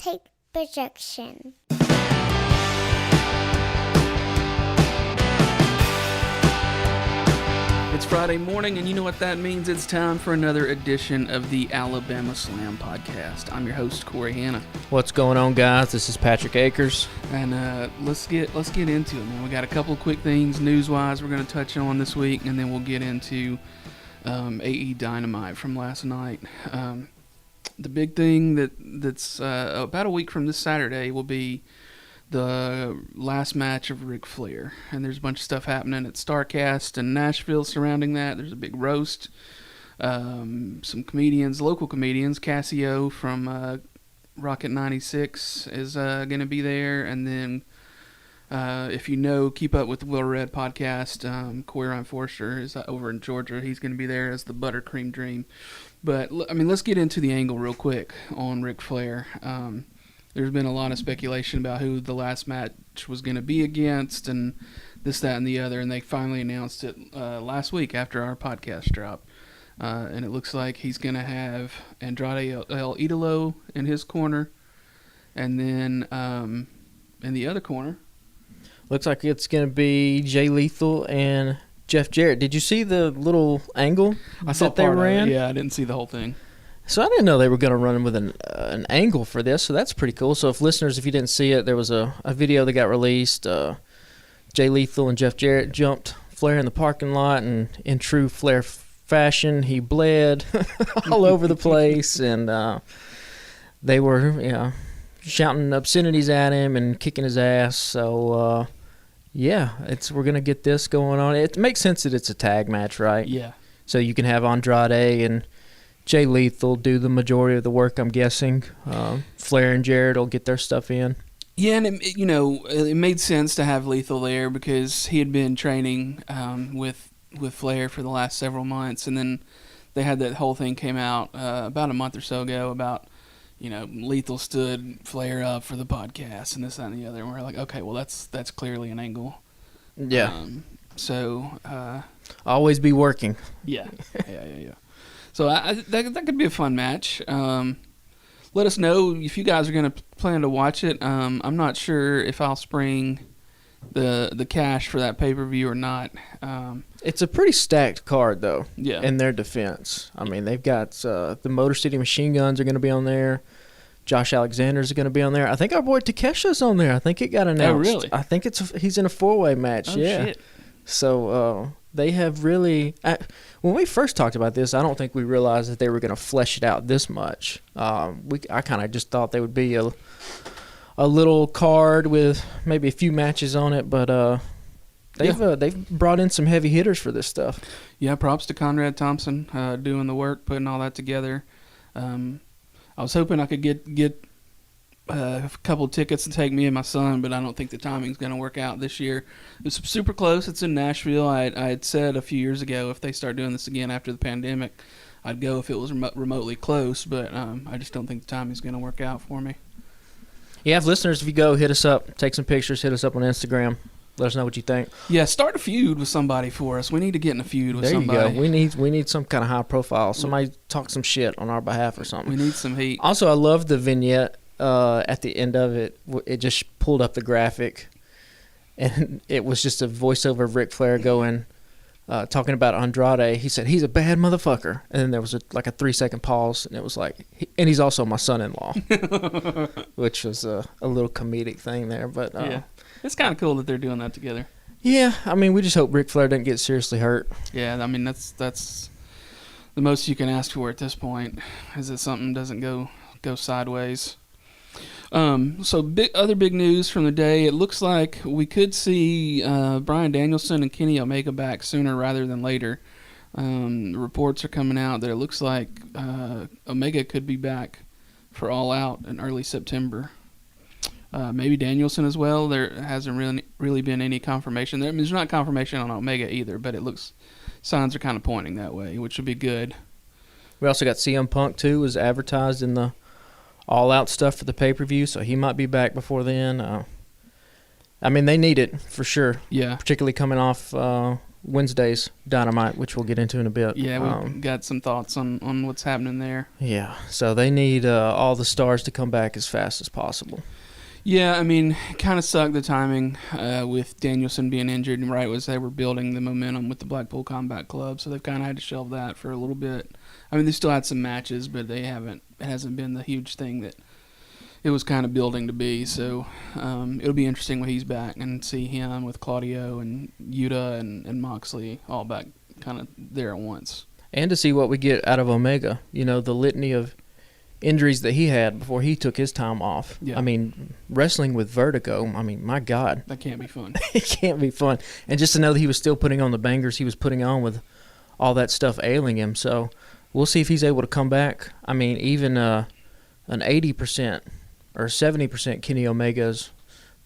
take projection. It's Friday morning, and you know what that means. It's time for another edition of the Alabama Slam Podcast. I'm your host, Corey Hanna. What's going on, guys? This is Patrick Akers. And let's get into it, man. We got a couple of quick things news-wise we're going to touch on this week, and then we'll get into AE Dynamite from last night. The big thing that's about a week from this Saturday will be the last match of Ric Flair, and there's a bunch of stuff happening at StarCast in Nashville surrounding that. There's a big roast. Some comedians, local comedians, Cassio from Rocket 96 is going to be there, and then if you know, keep up with the Will Red podcast, Corey Ryan Forster is over in Georgia. He's going to be there as the Buttercream Dream. But I mean, let's get into the angle real quick on Ric Flair. There's been a lot of speculation about who the last match was going to be against and this, that, and the other, and they finally announced it last week after our podcast dropped. And it looks like he's going to have Andrade El Idolo in his corner, and then in the other corner, looks like it's going to be Jay Lethal and Jeff Jarrett. Did you see the little angle I saw that they part ran? of it. Yeah, I didn't see the whole thing. So I didn't know they were going to run with an angle for this, so that's pretty cool. So if you didn't see it, there was a video that got released. Jay Lethal and Jeff Jarrett jumped Flair in the parking lot, and in true Flair fashion, he bled all over the place, and they were shouting obscenities at him and kicking his ass. So we're going to get this going on. It makes sense that it's a tag match, right? Yeah. So you can have Andrade and Jay Lethal do the majority of the work, I'm guessing. Flair and Jarrett will get their stuff in. Yeah, and it made sense to have Lethal there because he had been training with Flair for the last several months, and then they had that whole thing came out about a month or so ago about, Lethal stood Flair up for the podcast and this, that, and the other, and we're like, okay, well, that's clearly an angle. Yeah. Always be working. Yeah. So that could be a fun match. Let us know if you guys are going to plan to watch it. I'm not sure if I'll spring the cash for that pay-per-view or not. It's a pretty stacked card, though, yeah, in their defense. I mean, they've got the Motor City Machine Guns are going to be on there. Josh Alexander's going to be on there. I think our boy Takesha's on there. I think it got announced. Oh, really? I think he's in a four-way match, oh, yeah. Shit. So they have really when we first talked about this, I don't think we realized that they were going to flesh it out this much. I kind of just thought they would be a little card with maybe a few matches on it, but they've brought in some heavy hitters for this stuff. Yeah, props to Conrad Thompson doing the work, putting all that together. I was hoping I could get a couple tickets to take me and my son, but I don't think the timing's going to work out this year. It's super close. It's in Nashville. I had said a few years ago if they start doing this again after the pandemic, I'd go if it was remotely close, but I just don't think the timing's going to work out for me. Yeah, if listeners, if you go, hit us up, take some pictures, hit us up on Instagram. Let us know what you think. Yeah, start a feud with somebody for us. We need to get in a feud with somebody. There you go. We need some kind of high profile. Somebody talk some shit on our behalf or something. We need some heat. Also, I love the vignette. At the end of it, it just pulled up the graphic, and it was just a voiceover of Ric Flair going, talking about Andrade. He said, he's a bad motherfucker. And then there was a 3-second pause, and it was like, and he's also my son-in-law, which was a little comedic thing there. But yeah, it's kind of cool that they're doing that together. Yeah, I mean, we just hope Ric Flair doesn't get seriously hurt. Yeah, I mean, that's the most you can ask for at this point, is that something doesn't go sideways. Other big news from the day. It looks like we could see Bryan Danielson and Kenny Omega back sooner rather than later. Reports are coming out that it looks like Omega could be back for All Out in early September. Maybe Danielson as well. There hasn't really been any confirmation. There's not confirmation on Omega either, but it looks signs are kind of pointing that way, which would be good. We also got CM Punk too, was advertised in the All Out stuff for the pay-per-view, so he might be back before then. I mean, they need it for sure. Yeah. Particularly coming off Wednesday's Dynamite, which we'll get into in a bit. Yeah, we've got some thoughts on what's happening there. Yeah, so they need all the stars to come back as fast as possible. Yeah, I mean, kind of sucked the timing with Danielson being injured, and right as they were building the momentum with the Blackpool Combat Club, so they've kind of had to shelve that for a little bit. I mean, they still had some matches, but it hasn't been the huge thing that it was kind of building to be. So it'll be interesting when he's back and see him with Claudio and Yuta and Moxley all back kind of there at once. And to see what we get out of Omega. You know, the litany of injuries that he had before he took his time off. Yeah. I mean, wrestling with vertigo, I mean, my God. That can't be fun. It can't be fun. And just to know that he was still putting on the bangers he was putting on with all that stuff ailing him. So we'll see if he's able to come back. I mean, even an 80% or 70% Kenny Omega's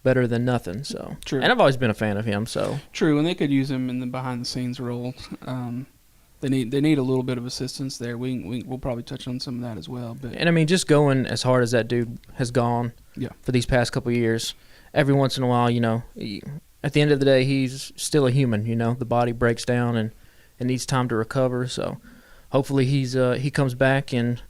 better than nothing. So True. And I've always been a fan of him. So True, and they could use him in the behind-the-scenes role. They need a little bit of assistance there. We'll probably touch on some of that as well. But and I mean, just going as hard as that dude has gone for these past couple of years, every once in a while, you know, at the end of the day, he's still a human. You know, the body breaks down and it needs time to recover. So hopefully he comes back, and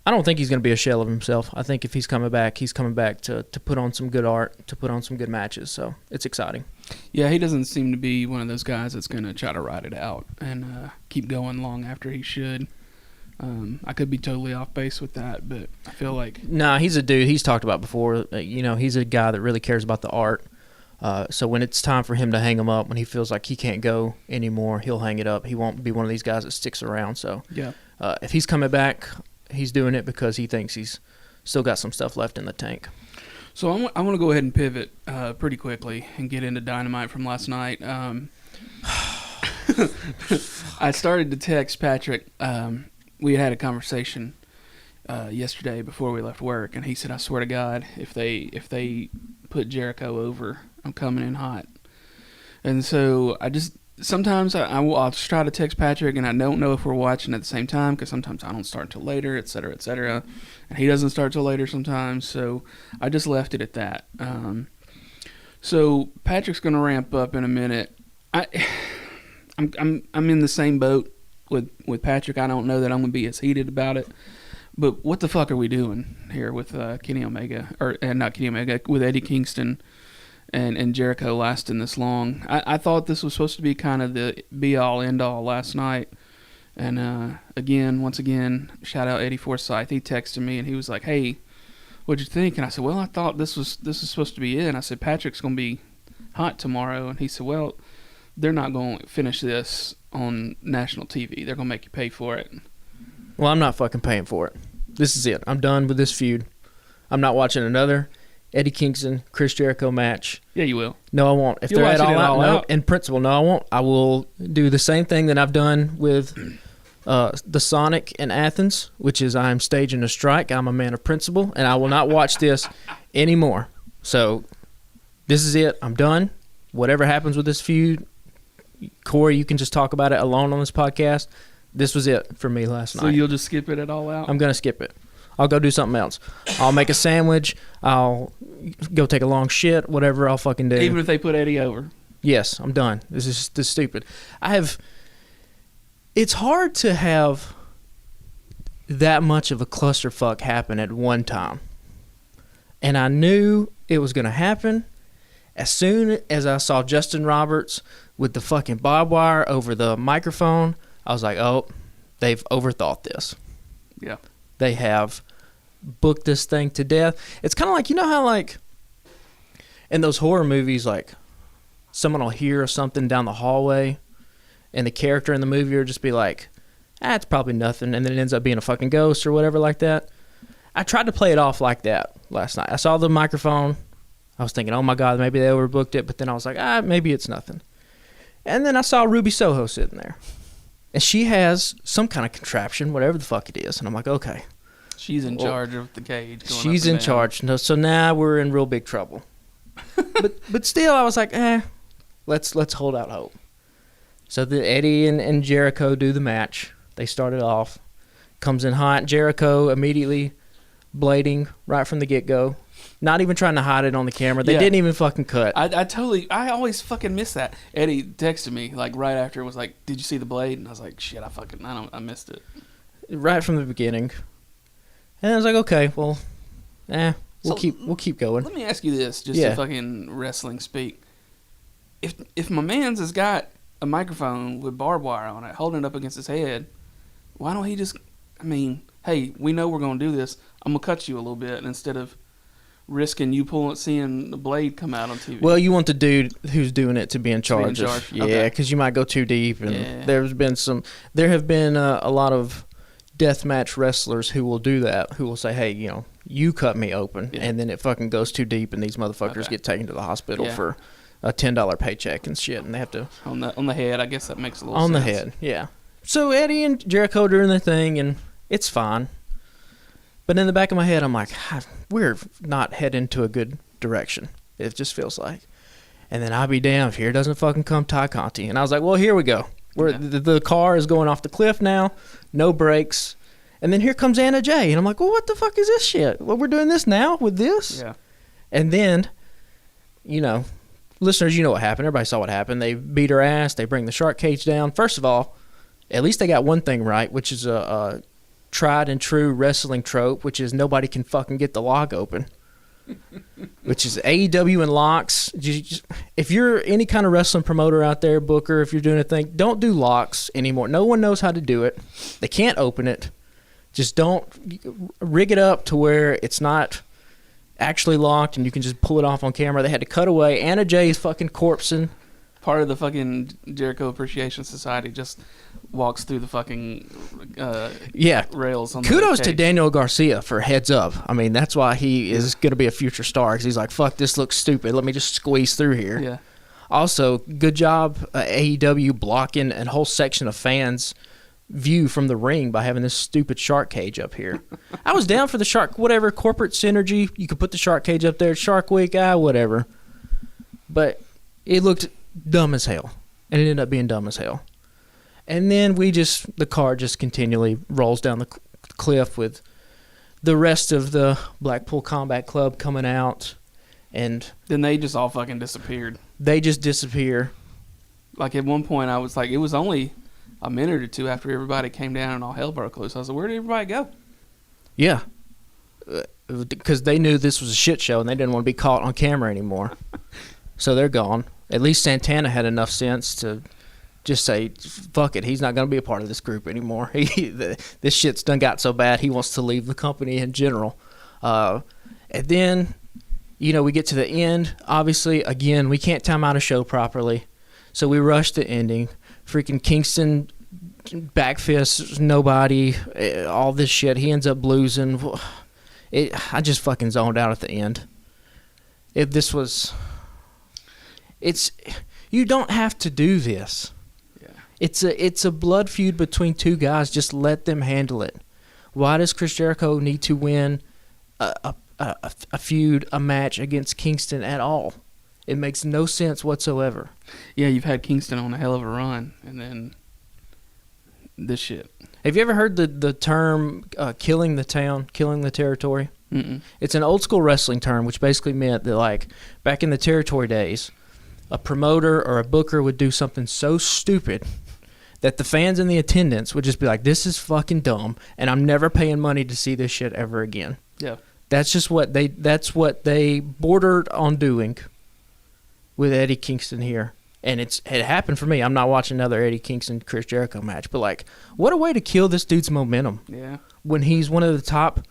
I don't think he's going to be a shell of himself. I think if he's coming back to put on some good art, to put on some good matches. So it's exciting. Yeah, he doesn't seem to be one of those guys that's going to try to ride it out and keep going long after he should. I could be totally off base with that, but I feel like... Nah, he's a dude. He's talked about before. You know, he's a guy that really cares about the art. So when it's time for him to hang him up, when he feels like he can't go anymore, he'll hang it up. He won't be one of these guys that sticks around. So yeah, if he's coming back, he's doing it because he thinks he's still got some stuff left in the tank. So I want to go ahead and pivot pretty quickly and get into Dynamite from last night. I started to text Patrick. We had a conversation yesterday before we left work, and he said, "I swear to God, if they put Jericho over, I'm coming in hot." And so sometimes I'll just try to text Patrick, and I don't know if we're watching at the same time because sometimes I don't start till later, et cetera, and he doesn't start till later sometimes. So I just left it at that. So Patrick's gonna ramp up in a minute. I'm in the same boat with Patrick. I don't know that I'm gonna be as heated about it. But what the fuck are we doing here with Kenny Omega, or not Kenny Omega, with Eddie Kingston and Jericho lasting this long? I thought this was supposed to be kind of the be-all, end-all last night. And once again, shout out Eddie Forsyth. He texted me and he was like, "Hey, what'd you think?" And I said, "Well, I thought this was supposed to be it." And I said, "Patrick's gonna be hot tomorrow." And he said, "Well, they're not gonna finish this on national TV. They're gonna make you pay for it." Well, I'm not fucking paying for it. This is it. I'm done with this feud. I'm not watching another Eddie Kingston, Chris Jericho match. Yeah, you will. No, I won't. If You'll they're at watch it all out, no. out. In principle, no, I won't. I will do the same thing that I've done with the Sonic in Athens, which is I'm staging a strike. I'm a man of principle, and I will not watch this anymore. So this is it. I'm done. Whatever happens with this feud, Corey, you can just talk about it alone on this podcast. This was it for me last night. So you'll just skip it at all out? I'm going to skip it. I'll go do something else. I'll make a sandwich. I'll go take a long shit, whatever I'll fucking do. Even if they put Eddie over? Yes, I'm done. This is stupid. It's hard to have that much of a clusterfuck happen at one time. And I knew it was going to happen as soon as I saw Justin Roberts with the fucking barbed wire over the microphone. I was like, oh, they've overthought this. Yeah. They have booked this thing to death. It's kind of like, you know how, like, in those horror movies, like, someone will hear something down the hallway, and the character in the movie will just be like, it's probably nothing, and then it ends up being a fucking ghost or whatever like that. I tried to play it off like that last night. I saw the microphone. I was thinking, oh, my God, maybe they overbooked it, but then I was like, maybe it's nothing. And then I saw Ruby Soho sitting there. And she has some kind of contraption, whatever the fuck it is. And I'm like, okay. She's in charge of the cage. She's in charge. No, so now we're in real big trouble. but still, I was like, let's hold out hope. So the Eddie and Jericho do the match. They started off. Comes in hot. Jericho immediately blading right from the get-go. Not even trying to hide it on the camera. They Yeah. didn't even fucking cut. I always fucking miss that. Eddie texted me like right after, was like, "Did you see the blade?" And I was like, "Shit, I missed it." Right from the beginning. And I was like, okay, well, we'll keep going. Let me ask you this, just Yeah. to fucking wrestling speak. If my man's has got a microphone with barbed wire on it, holding it up against his head, why don't he just? I mean, hey, we know we're gonna do this. I'm gonna cut you a little bit instead of risking you seeing the blade come out on TV. Well, you want the dude who's doing it to be in charge. Yeah, Okay. because you might go too deep. And Yeah. there have been a lot of deathmatch wrestlers who will do that, who will say, hey, you cut me open, Yeah. and then it fucking goes too deep, and these motherfuckers get taken to the hospital for a $10 paycheck and shit, and they have to... On the head, I guess that makes a little sense. On the sense. head, yeah. So Eddie and Jericho are doing their thing, and it's fine. But in the back of my head, I'm like, we're not heading to a good direction. It just feels like. And then I'll be damned if here doesn't fucking come Ty Conti. And I was like, well, here we go. The car is going off the cliff now, no brakes. And then here comes Anna Jay. And I'm like, well, what the fuck is this shit? Well, we're doing this now with this? Yeah. And then, listeners, you know what happened. Everybody saw what happened. They beat her ass. They bring the shark cage down. First of all, at least they got one thing right, which is a tried and true wrestling trope, which is nobody can fucking get the lock open. Which is AEW and locks. If you're any kind of wrestling promoter out there, booker, if you're doing a thing, don't do locks anymore. No one knows how to do it. They can't open it. Just don't rig it up to where it's not actually locked and you can just pull it off on camera. They had to cut away. Anna Jay is fucking corpsing. Part of the fucking Jericho Appreciation Society just walks through the fucking rails. On Kudos the to cage. Daniel Garcia for heads up. I mean, that's why he is going to be a future star, because he's like, fuck, this looks stupid. Let me just squeeze through here. Yeah. Also, good job, AEW, blocking a whole section of fans' view from the ring by having this stupid shark cage up here. I was down for the shark, whatever, corporate synergy. You could put the shark cage up there, Shark Week, whatever. But it looked dumb as hell, and it ended up being dumb as hell. And then the car just continually rolls down the cliff with the rest of the Blackpool Combat Club coming out, and then they just all fucking disappeared. They just disappear. Like at one point, I was like, it was only a minute or two after everybody came down and all hell broke loose. I was like, where did everybody go? Yeah, because they knew this was a shit show and they didn't want to be caught on camera anymore. So they're gone. At least Santana had enough sense to just say, fuck it, he's not going to be a part of this group anymore. This shit's done got so bad, he wants to leave the company in general. And then, we get to the end. Obviously, again, we can't time out a show properly, so we rush the ending. Freaking Kingston backfists nobody, all this shit. He ends up losing. I just fucking zoned out at the end. If this was... You don't have to do this. It's a blood feud between two guys. Just let them handle it. Why does Chris Jericho need to win a feud, a match against Kingston at all? It makes no sense whatsoever. Yeah, you've had Kingston on a hell of a run, and then this shit. Have you ever heard the term killing the town, killing the territory? Mm-mm. It's an old school wrestling term, which basically meant that, like, back in the territory days, a promoter or a booker would do something so stupid that the fans in the attendance would just be like, this is fucking dumb, and I'm never paying money to see this shit ever again. Yeah. That's what they bordered on doing with Eddie Kingston here. And it happened for me. I'm not watching another Eddie Kingston Chris Jericho match, but like, what a way to kill this dude's momentum. Yeah. When he's one of the top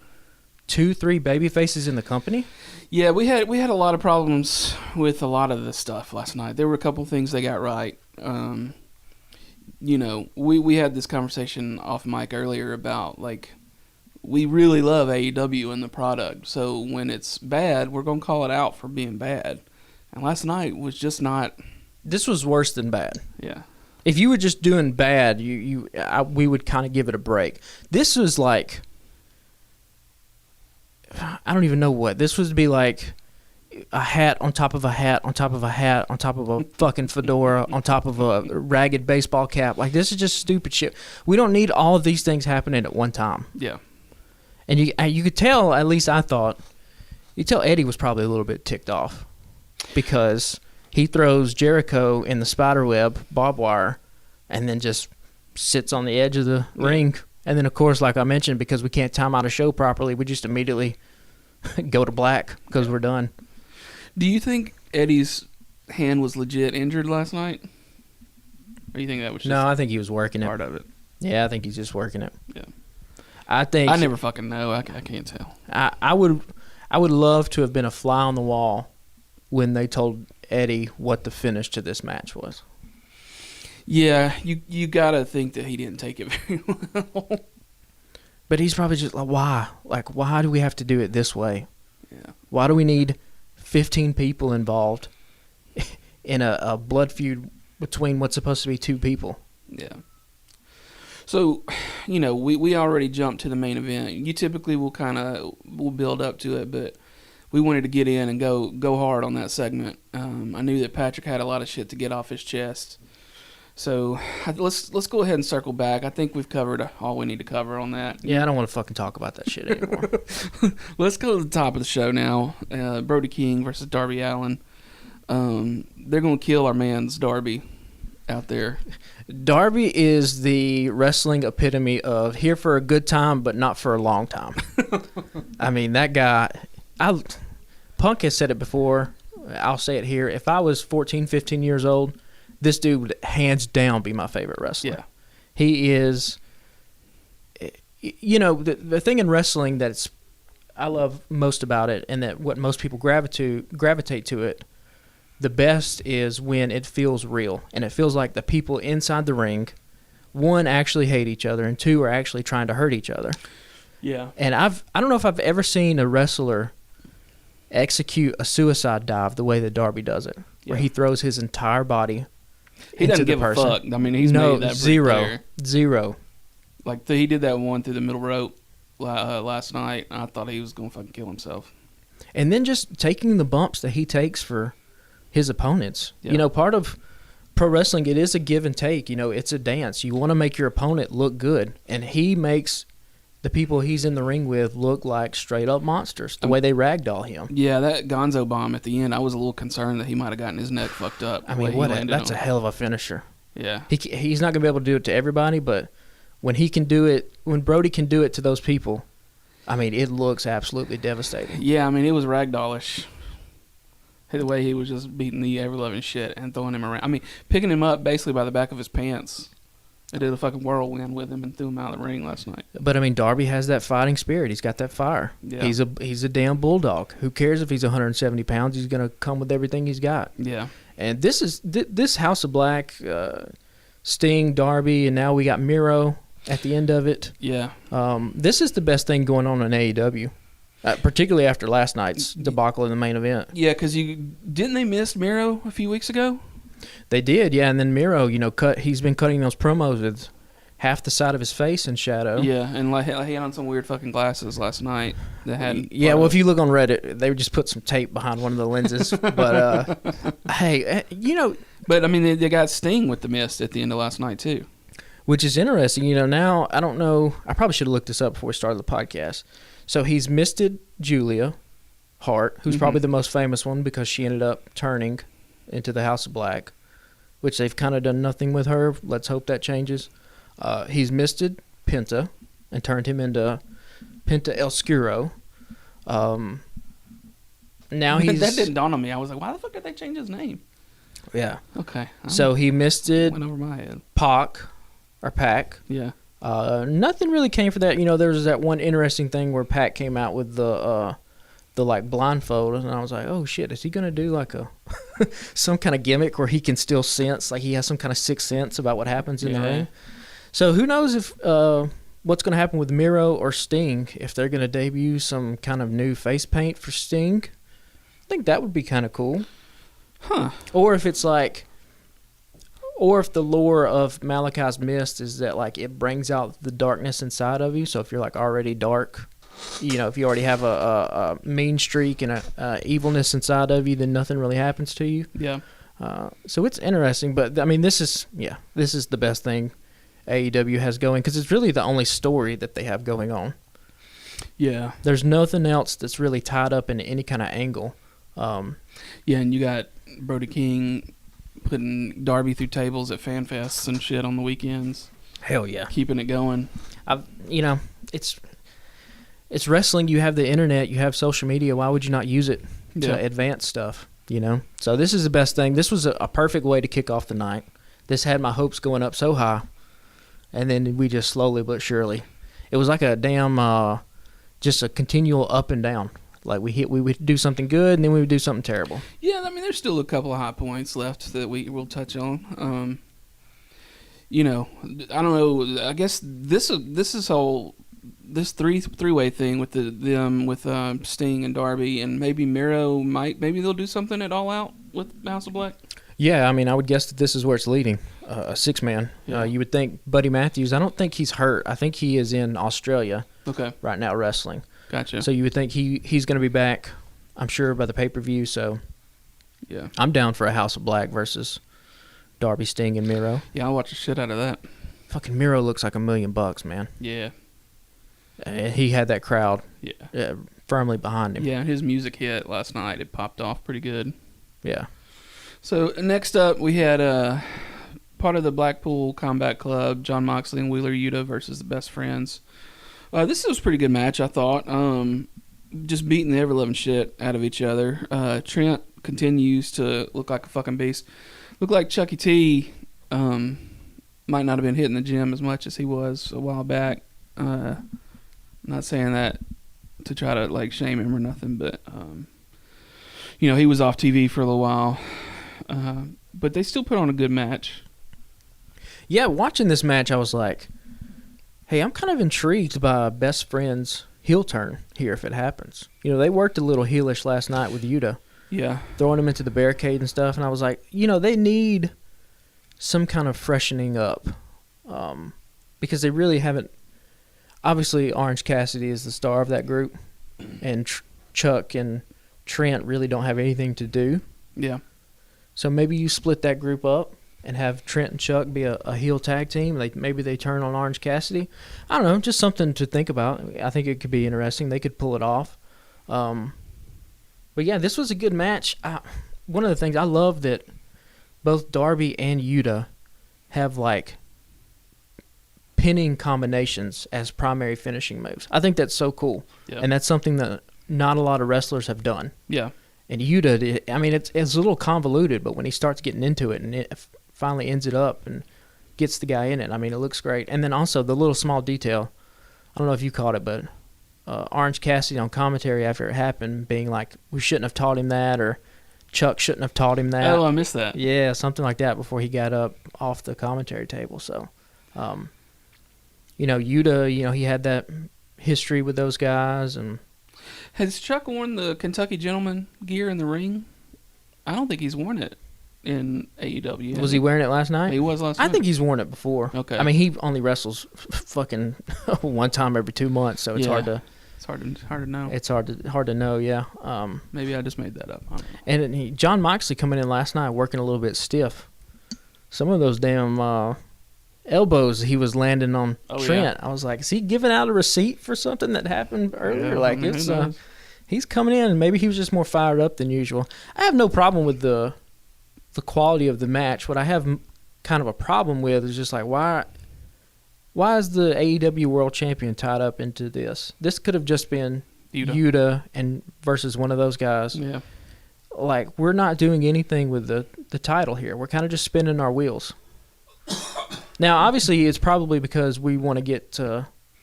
2-3 baby faces in the company. Yeah, we had a lot of problems with a lot of the stuff last night. There were a couple things they got right. We had this conversation off mic earlier about, like, we really love AEW and the product. So when it's bad, we're going to call it out for being bad. And last night was just not... This was worse than bad. Yeah. If you were just doing bad, we would kind of give it a break. This was like... I don't even know what. This would be like a hat on top of a hat on top of a hat on top of a fucking fedora on top of a ragged baseball cap. Like, this is just stupid shit. We don't need all of these things happening at one time. Yeah. And you could tell, at least I thought, you tell Eddie was probably a little bit ticked off because he throws Jericho in the spider web, barbed wire, and then just sits on the edge of the ring. And then, of course, like I mentioned, because we can't time out a show properly, we just immediately go to black because we're done. Do you think Eddie's hand was legit injured last night? Or you think that was just No, I think he was working part of it? Yeah, I think he's just working it. Yeah. I think I never fucking know. I can't tell. I would love to have been a fly on the wall when they told Eddie what the finish to this match was. Yeah, you gotta think that he didn't take it very well. But he's probably just like, why? Like, why do we have to do it this way? Yeah. Why do we need 15 people involved in a blood feud between what's supposed to be two people? Yeah. So, we already jumped to the main event. You typically we'll build up to it, but we wanted to get in and go hard on that segment. I knew that Patrick had a lot of shit to get off his chest. So let's go ahead and circle back. I think we've covered all we need to cover on that. Yeah, I don't want to fucking talk about that shit anymore. Let's go to the top of the show now. Brody King versus Darby Allin. They're going to kill our man's Darby out there. Darby is the wrestling epitome of here for a good time, but not for a long time. I mean, that guy, Punk has said it before. I'll say it here. If I was 14, 15 years old, this dude would hands down be my favorite wrestler. Yeah. He is, the thing in wrestling I love most about it, and that what most people gravitate to it, the best is when it feels real, and it feels like the people inside the ring, one, actually hate each other, and two, are actually trying to hurt each other. Yeah. And I don't know if I've ever seen a wrestler execute a suicide dive the way that Darby does it, where he throws his entire body he into doesn't the give person. a fuck. I mean, he's made that zero. Like he did that one through the middle rope last night. I thought he was gonna fucking kill himself. And then just taking the bumps that he takes for his opponents. Yeah. Part of pro wrestling, it is a give and take. It's a dance. You want to make your opponent look good, and he makes the people he's in the ring with look like straight up monsters, the way they ragdoll him. Yeah, that Gonzo bomb at the end, I was a little concerned that he might have gotten his neck fucked up. I mean, that's a hell of a finisher. Yeah. He's not going to be able to do it to everybody, but when he can do it, when Brody can do it to those people, I mean, it looks absolutely devastating. Yeah, I mean, it was ragdollish. The way he was just beating the ever-loving shit and throwing him around. I mean, picking him up basically by the back of his pants. They did a fucking whirlwind with him and threw him out of the ring last night. But I mean, Darby has that fighting spirit. He's got that fire. Yeah. He's a damn bulldog. Who cares if he's 170 pounds? He's gonna come with everything he's got. Yeah. And this is this House of Black, Sting, Darby, and now we got Miro at the end of it. Yeah. This is the best thing going on in AEW, particularly after last night's debacle in the main event. Yeah, because didn't they miss Miro a few weeks ago? They did, yeah, and then Miro, he's been cutting those promos with half the side of his face in shadow. Yeah, and he had on some weird fucking glasses last night that had. Yeah, well, if you look on Reddit, they just put some tape behind one of the lenses. But hey, But I mean, they got Sting with the mist at the end of last night too, which is interesting. Now I don't know. I probably should have looked this up before we started the podcast. So he's misted Julia Hart, who's probably the most famous one because she ended up turning into the House of Black, which they've kind of done nothing with her. Let's hope that changes. He's misted Penta and turned him into Penta El Scuro. Now he's... That didn't dawn on me. I was like, why the fuck did they change his name? Yeah. Okay. So he misted went over my head. Pac. Yeah. Nothing really came for that. There was that one interesting thing where Pac came out with the like blindfold, and I was like, oh shit, is he gonna do like a some kind of gimmick where he can still sense, like he has some kind of sixth sense about what happens in the ring? So who knows if what's gonna happen with Miro or Sting, if they're gonna debut some kind of new face paint for Sting. I think that would be kind of cool. Huh. Or if it's like, or if the lore of Malachi's Mist is that like it brings out the darkness inside of you. So if you're like already dark, if you already have a mean streak and a evilness inside of you, then nothing really happens to you. Yeah. So it's interesting, but I mean, this is the best thing AEW has going because it's really the only story that they have going on. Yeah. There's nothing else that's really tied up in any kind of angle. Yeah, and you got Brody King putting Darby through tables at fan fests and shit on the weekends. Hell yeah. Keeping it going. It's wrestling. You have the internet. You have social media. Why would you not use it to Yeah. advance stuff? So this is the best thing. This was a perfect way to kick off the night. This had my hopes going up so high, and then we just slowly but surely. It was like a damn, just a continual up and down. Like we would do something good, and then we would do something terrible. Yeah, I mean, there's still a couple of high points left that we will touch on. I don't know. I guess this three-way thing with with Sting and Darby and maybe Miro maybe they'll do something at All Out with House of Black. Yeah, I mean, I would guess that this is where it's leading. A six-man. Yeah. You would think Buddy Matthews. I don't think he's hurt. I think he is in Australia Okay, right now wrestling. gotcha. So you would think he's going to be back, I'm sure, by the pay-per-view. So Yeah, I'm down for a House of Black versus Darby, Sting, and Miro. yeah, I'll watch the shit out of that. Fucking Miro looks like $1 million, man. Yeah, And he had that crowd yeah, firmly behind him. yeah. His music hit last night. It popped off pretty good. Yeah. So next up, we had part of the Blackpool Combat Club, John Moxley and Wheeler Yuta versus the Best Friends. This was a pretty good match, I thought. Just beating the ever-loving shit out of each other. Trent continues to look like a fucking beast. Looked like Chucky T might not have been hitting the gym as much as he was a while back. Not saying that to try to like shame him or nothing, but he was off TV for a little while. But they still put on a good match. Yeah, watching this match, I was like, hey, I'm kind of intrigued by Best Friends' heel turn here if it happens. They worked a little heelish last night with Yuta, Yeah. throwing him into the barricade and stuff, and I was like, they need some kind of freshening up because they really haven't. Obviously, Orange Cassidy is the star of that group, and Chuck and Trent really don't have anything to do. Yeah. So maybe you split that group up and have Trent and Chuck be a heel tag team. Maybe they turn on Orange Cassidy. I don't know, just something to think about. I think it could be interesting. They could pull it off. But yeah, this was a good match. One of the things I love that both Darby and Yuta have like pinning combinations as primary finishing moves. I think that's so cool, Yeah. and that's something that not a lot of wrestlers have done. Yeah. And Yuta, I mean, it's a little convoluted, but when he starts getting into it and it finally ends it up and gets the guy in it, I mean, it looks great. And then also the little small detail, I don't know if you caught it, but Orange Cassidy on commentary after it happened being like, we shouldn't have taught him that, or Chuck shouldn't have taught him that. Oh, I missed that. Yeah, something like that before he got up off the commentary table. So, Yuta, he had that history with those guys. And Has Chuck worn the Kentucky Gentleman gear in the ring? I don't think he's worn it in AEW. was he wearing it last night? He was last I night. think he's worn it before. Okay. I mean, he only wrestles fucking one time every 2 months, so it's Yeah. hard to It's hard to know. it's hard to know. Yeah. Maybe I just made that up. I don't know. And John Moxley coming in last night working a little bit stiff. Some of those damn elbows he was landing on Trent. I was like, is he giving out a receipt for something that happened earlier? Yeah, like I mean, it's who knows? he's coming in and maybe he was just more fired up than usual. I have no problem with the quality of the match. What I have kind of a problem with is just like why is the AEW World Champion tied up into this? This could have just been Yuta and versus one of those guys. Yeah. Like, we're not doing anything with the title here. We're kind of just spinning our wheels. Now, obviously, it's probably because we want to get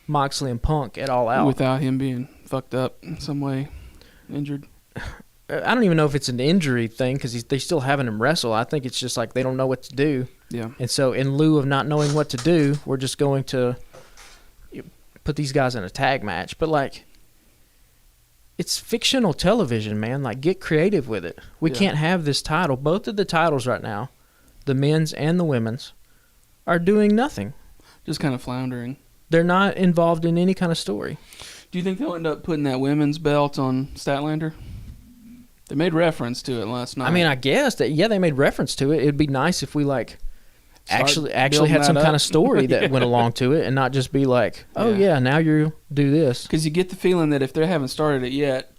Moxley and Punk at All Out. Without him being fucked up in some way, injured. I don't even know if it's an injury thing because they still having him wrestle. I think it's just like they don't know what to do. Yeah. And so in lieu of not knowing what to do, we're just going to put these guys in a tag match. But, like, it's fictional television, man. Like, get creative with it. We can't have this title. Both of the titles right now, the men's and the women's, are doing nothing. Just kind of floundering. They're not involved in any kind of story. Do you think they'll end up putting that women's belt on Statlander? They made reference to it last night. I mean, I guess that, yeah, they made reference to it. It'd be nice if we, like, actually building had some that kind up. of story that Yeah. went along to it, and not just be like, oh Yeah. yeah, now you do this. Because you get the feeling that if they haven't started it yet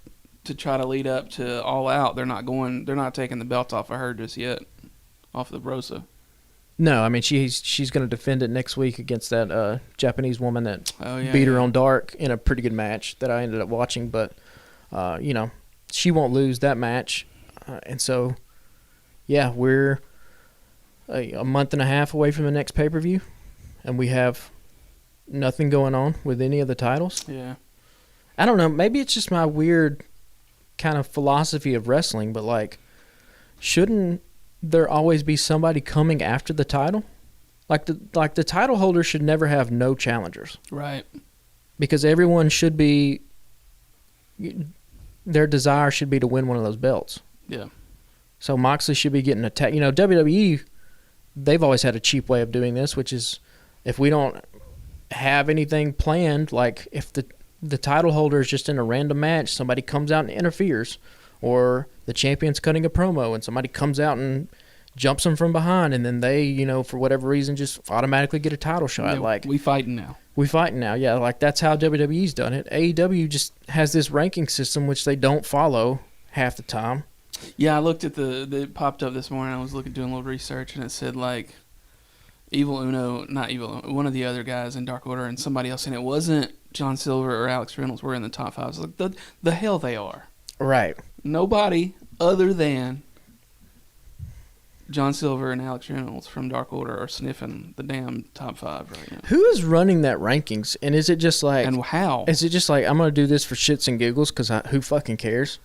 to try to lead up to All Out, they're not taking the belt off of her just yet, off the Rosa. No, I mean she's going to defend it next week against that Japanese woman that beat her on Dark in a pretty good match that I ended up watching. But she won't lose that match, and so yeah, we're a month and a half away from the next pay-per-view, and we have nothing going on with any of the titles. Yeah. I don't know. Maybe it's just my weird kind of philosophy of wrestling, but like, shouldn't there always be somebody coming after the title? Like the title holder should never have no challengers, Right. because everyone should be. Their desire should be to win one of those belts. Yeah. So Moxley should be getting attacked. WWE, they've always had a cheap way of doing this, which is if we don't have anything planned, like if the title holder is just in a random match, somebody comes out and interferes, or the champion's cutting a promo and somebody comes out and jumps them from behind, and then they, for whatever reason, just automatically get a title shot. Yeah, like we fighting now. we fighting now, yeah. Like that's how WWE's done it. AEW just has this ranking system which they don't follow half the time. Yeah, I looked at it popped up this morning. I was doing a little research, and it said like Evil Uno, not Evil Uno, one of the other guys in Dark Order, and somebody else, and it wasn't John Silver or Alex Reynolds were in the top 5. I was like, the hell they are. Right. Nobody other than John Silver and Alex Reynolds from Dark Order are sniffing the damn top 5 right now. Who is running that rankings? And is it just like, And how? is it just like, I'm going to do this for shits and giggles because who fucking cares?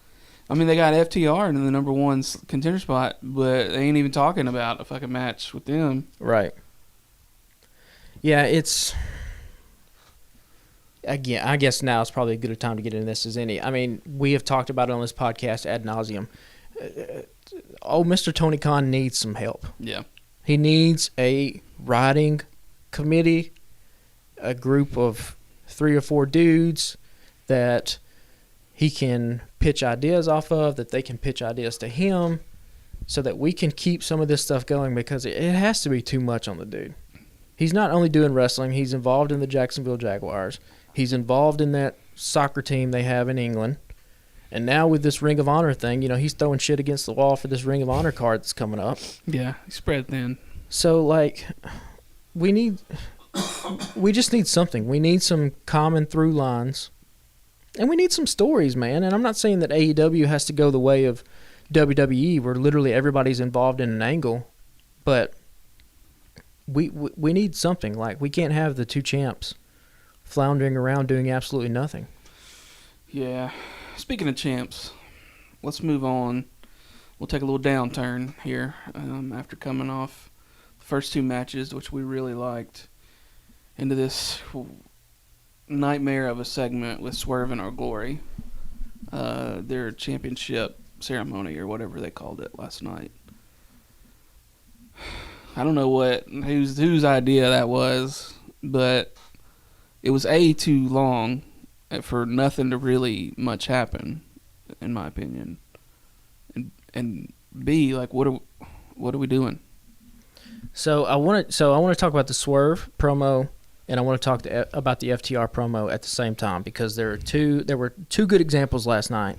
I mean, they got FTR in the number 1 contender spot, but they ain't even talking about a fucking match with them. Right. Yeah, it's... Again, I guess now is probably as good a time to get into this as any. I mean, we have talked about it on this podcast ad nauseum. Mr. Tony Khan needs some help. Yeah. He needs a writing committee, a group of 3 or 4 dudes that he can pitch ideas off of, that they can pitch ideas to him, so that we can keep some of this stuff going, because it has to be too much on the dude. He's not only doing wrestling, he's involved in the Jacksonville Jaguars. He's involved in that soccer team they have in England. And now with this Ring of Honor thing, he's throwing shit against the wall for this Ring of Honor card that's coming up. Yeah, spread thin. So, we just need something. We need some common through lines. And we need some stories, man. And I'm not saying that AEW has to go the way of WWE, where literally everybody's involved in an angle. But we need something. Like, we can't have the 2 champs floundering around doing absolutely nothing. Yeah. Speaking of champs, let's move on. We'll take a little downturn here after coming off the first 2 matches, which we really liked, into this nightmare of a segment with Swerve and Our Glory, their championship ceremony or whatever they called it last night. I don't know whose idea that was, but it was too long for nothing to really much happen, in my opinion, and B, like, what are we doing? So I want to talk about the Swerve promo, and I want to talk about the FTR promo at the same time, because there were two good examples last night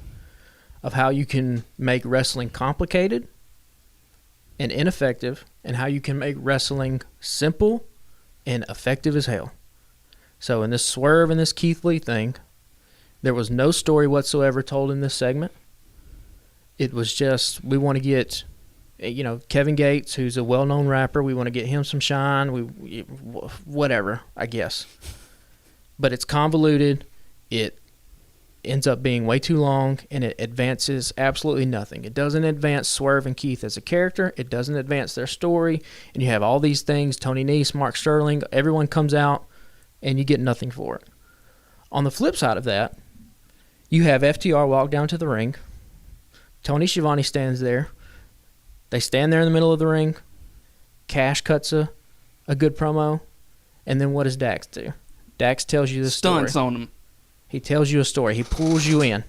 of how you can make wrestling complicated and ineffective, and how you can make wrestling simple and effective as hell. So in this Swerve and this Keith Lee thing, there was no story whatsoever told in this segment. It was just, we want to get, Kevin Gates, who's a well-known rapper, we want to get him some shine, whatever, I guess. But it's convoluted, it ends up being way too long, and it advances absolutely nothing. It doesn't advance Swerve and Keith as a character, it doesn't advance their story, and you have all these things, Tony Nese, Mark Sterling, everyone comes out, and you get nothing for it. On the flip side of that, you have FTR walk down to the ring, Tony Schiavone stands there, they stand there in the middle of the ring, Cash cuts a good promo, and then what does Dax do? Dax tells you the story. Stunts on him. He tells you a story. He pulls you in.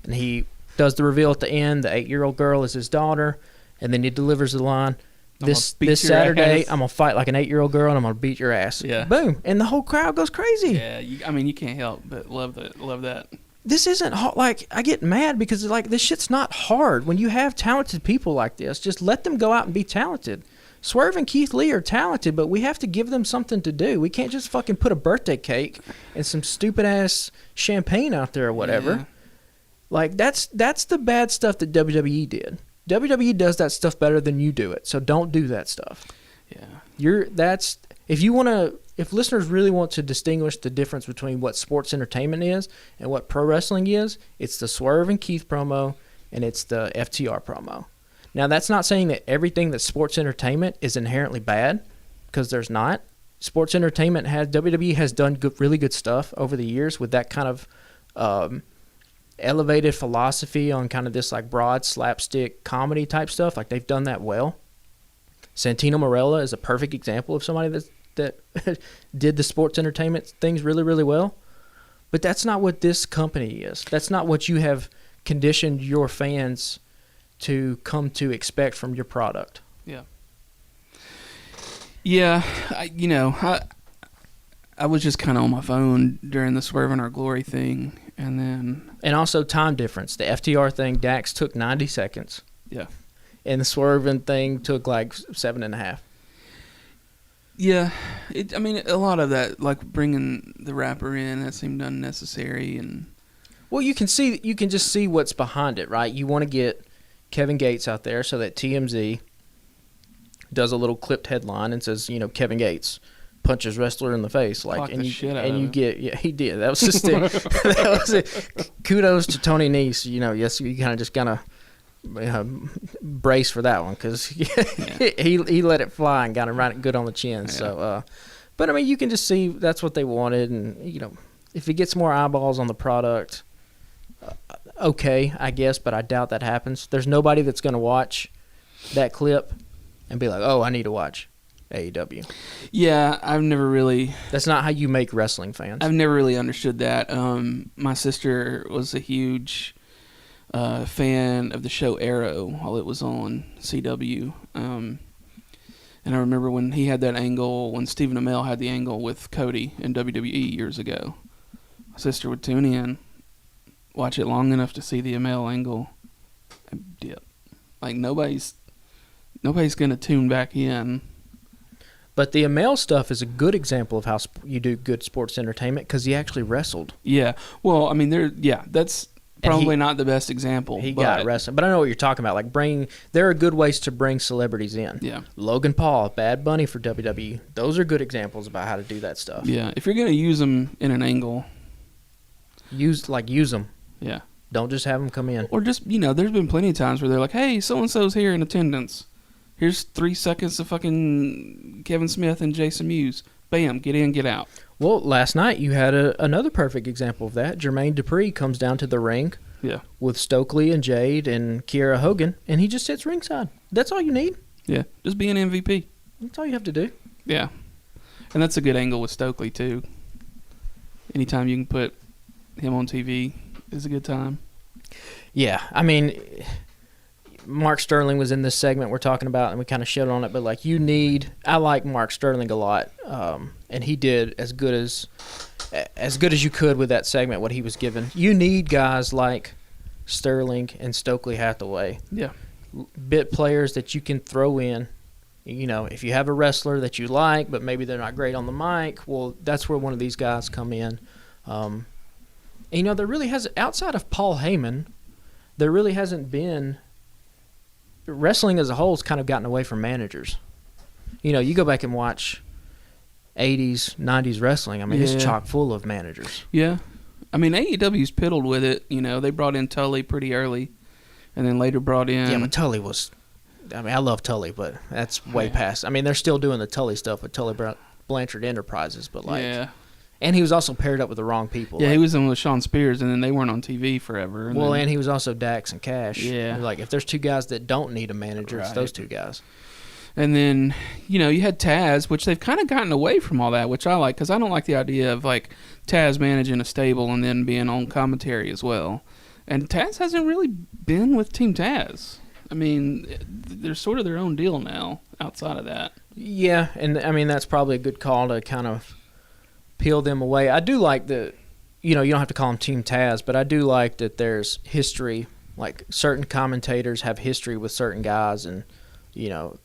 And he does the reveal at the end. The 8-year-old girl is his daughter. And then he delivers the line, This beat your Saturday, ass. I'm gonna fight like an 8-year-old girl, and I'm gonna beat your ass. Yeah. Boom, and the whole crowd goes crazy. Yeah, you can't help but love that. This isn't hard. Like, I get mad because like this shit's not hard. When you have talented people like this, just let them go out and be talented. Swerve and Keith Lee are talented, but we have to give them something to do. We can't just fucking put a birthday cake and some stupid ass champagne out there or whatever. Yeah. Like that's the bad stuff that WWE did. WWE does that stuff better than you do it. So don't do that stuff. Yeah. If listeners really want to distinguish the difference between what sports entertainment is and what pro wrestling is, it's the Swerve and Keith promo and it's the FTR promo. Now, that's not saying that everything that's sports entertainment is inherently bad, because there's not. Sports entertainment WWE has done really good stuff over the years with that kind of elevated philosophy on kind of this like broad slapstick comedy type stuff. Like, they've done that well. Santino Marella is a perfect example of somebody that did the sports entertainment things really, really well. But that's not what this company is. That's not what you have conditioned your fans to come to expect from your product. Yeah. Yeah, I was just kind of on my phone during the Swerve in Our Glory thing, and also time difference. The FTR thing, Dax took 90 seconds. Yeah. And the Swerving thing took like 7.5. Yeah, a lot of that, like bringing the rapper in, that seemed unnecessary, and well, you can just see what's behind it, right? You want to get Kevin Gates out there so that TMZ does a little clipped headline and says, Kevin Gates punches wrestler in the face, like, and you get, yeah, he did. That was just it. That was it. Kudos to Tony Nese. Yes, you kind of brace for that one, because he let it fly and got him right good on the chin. Yeah. So, but you can just see that's what they wanted, and if it gets more eyeballs on the product, okay, I guess, but I doubt that happens. There's nobody that's going to watch that clip and be like, oh, I need to watch AEW. Yeah, That's not how you make wrestling fans. I've never really understood that. My sister was a huge fan of the show Arrow while it was on CW. And I remember when he had that angle, when Stephen Amell had the angle with Cody in WWE years ago. My sister would tune in, watch it long enough to see the Amell angle, and dip. Like, nobody's going to tune back in. But the Amell stuff is a good example of how you do good sports entertainment, because he actually wrestled. Yeah. Well, that's probably not the best example. He got wrestling. But I know what you're talking about. Like, there are good ways to bring celebrities in. Yeah. Logan Paul, Bad Bunny for WWE. Those are good examples about how to do that stuff. Yeah. If you're going to use them in an angle, use them. Yeah. Don't just have them come in. Or just, there's been plenty of times where they're like, hey, so-and-so's here in attendance. Here's 3 seconds of fucking Kevin Smith and Jason Mewes. Bam, get in, get out. Well, last night you had another perfect example of that. Jermaine Dupri comes down to the ring with Stokely and Jade and Kiera Hogan, and he just sits ringside. That's all you need. Yeah, just be an MVP. That's all you have to do. Yeah. And that's a good angle with Stokely, too. Anytime you can put him on TV is a good time. Yeah, Mark Sterling was in this segment we're talking about, and we kind of shit on it, but I like Mark Sterling a lot, and he did as good as you could with that segment, what he was given. You need guys like Sterling and Stokely Hathaway. Yeah. Bit players that you can throw in. If you have a wrestler that you like, but maybe they're not great on the mic, well, that's where one of these guys come in. There really hasn't, outside of Paul Heyman, there really hasn't been. Wrestling as a whole has kind of gotten away from managers. You go back and watch 80s, 90s wrestling. It's chock full of managers. Yeah. AEW's piddled with it. They brought in Tully pretty early, and then later brought in... Yeah, but Tully was... I love Tully, but that's way past... they're still doing the Tully stuff with Tully Blanchard Enterprises, but Yeah. And he was also paired up with the wrong people. Yeah, he was in with Sean Spears, and then they weren't on TV forever. And he was also Dax and Cash. Yeah. If there's two guys that don't need a manager, it's those two guys. And then, you had Taz, which they've kind of gotten away from all that, which I like, because I don't like the idea of, Taz managing a stable and then being on commentary as well. And Taz hasn't really been with Team Taz. I mean, they're sort of their own deal now outside of that. Yeah, and I mean that's probably a good call to kind of peel them away. I do like that, you don't have to call them Team Taz, but I do like that there's history. Like certain commentators have history with certain guys, and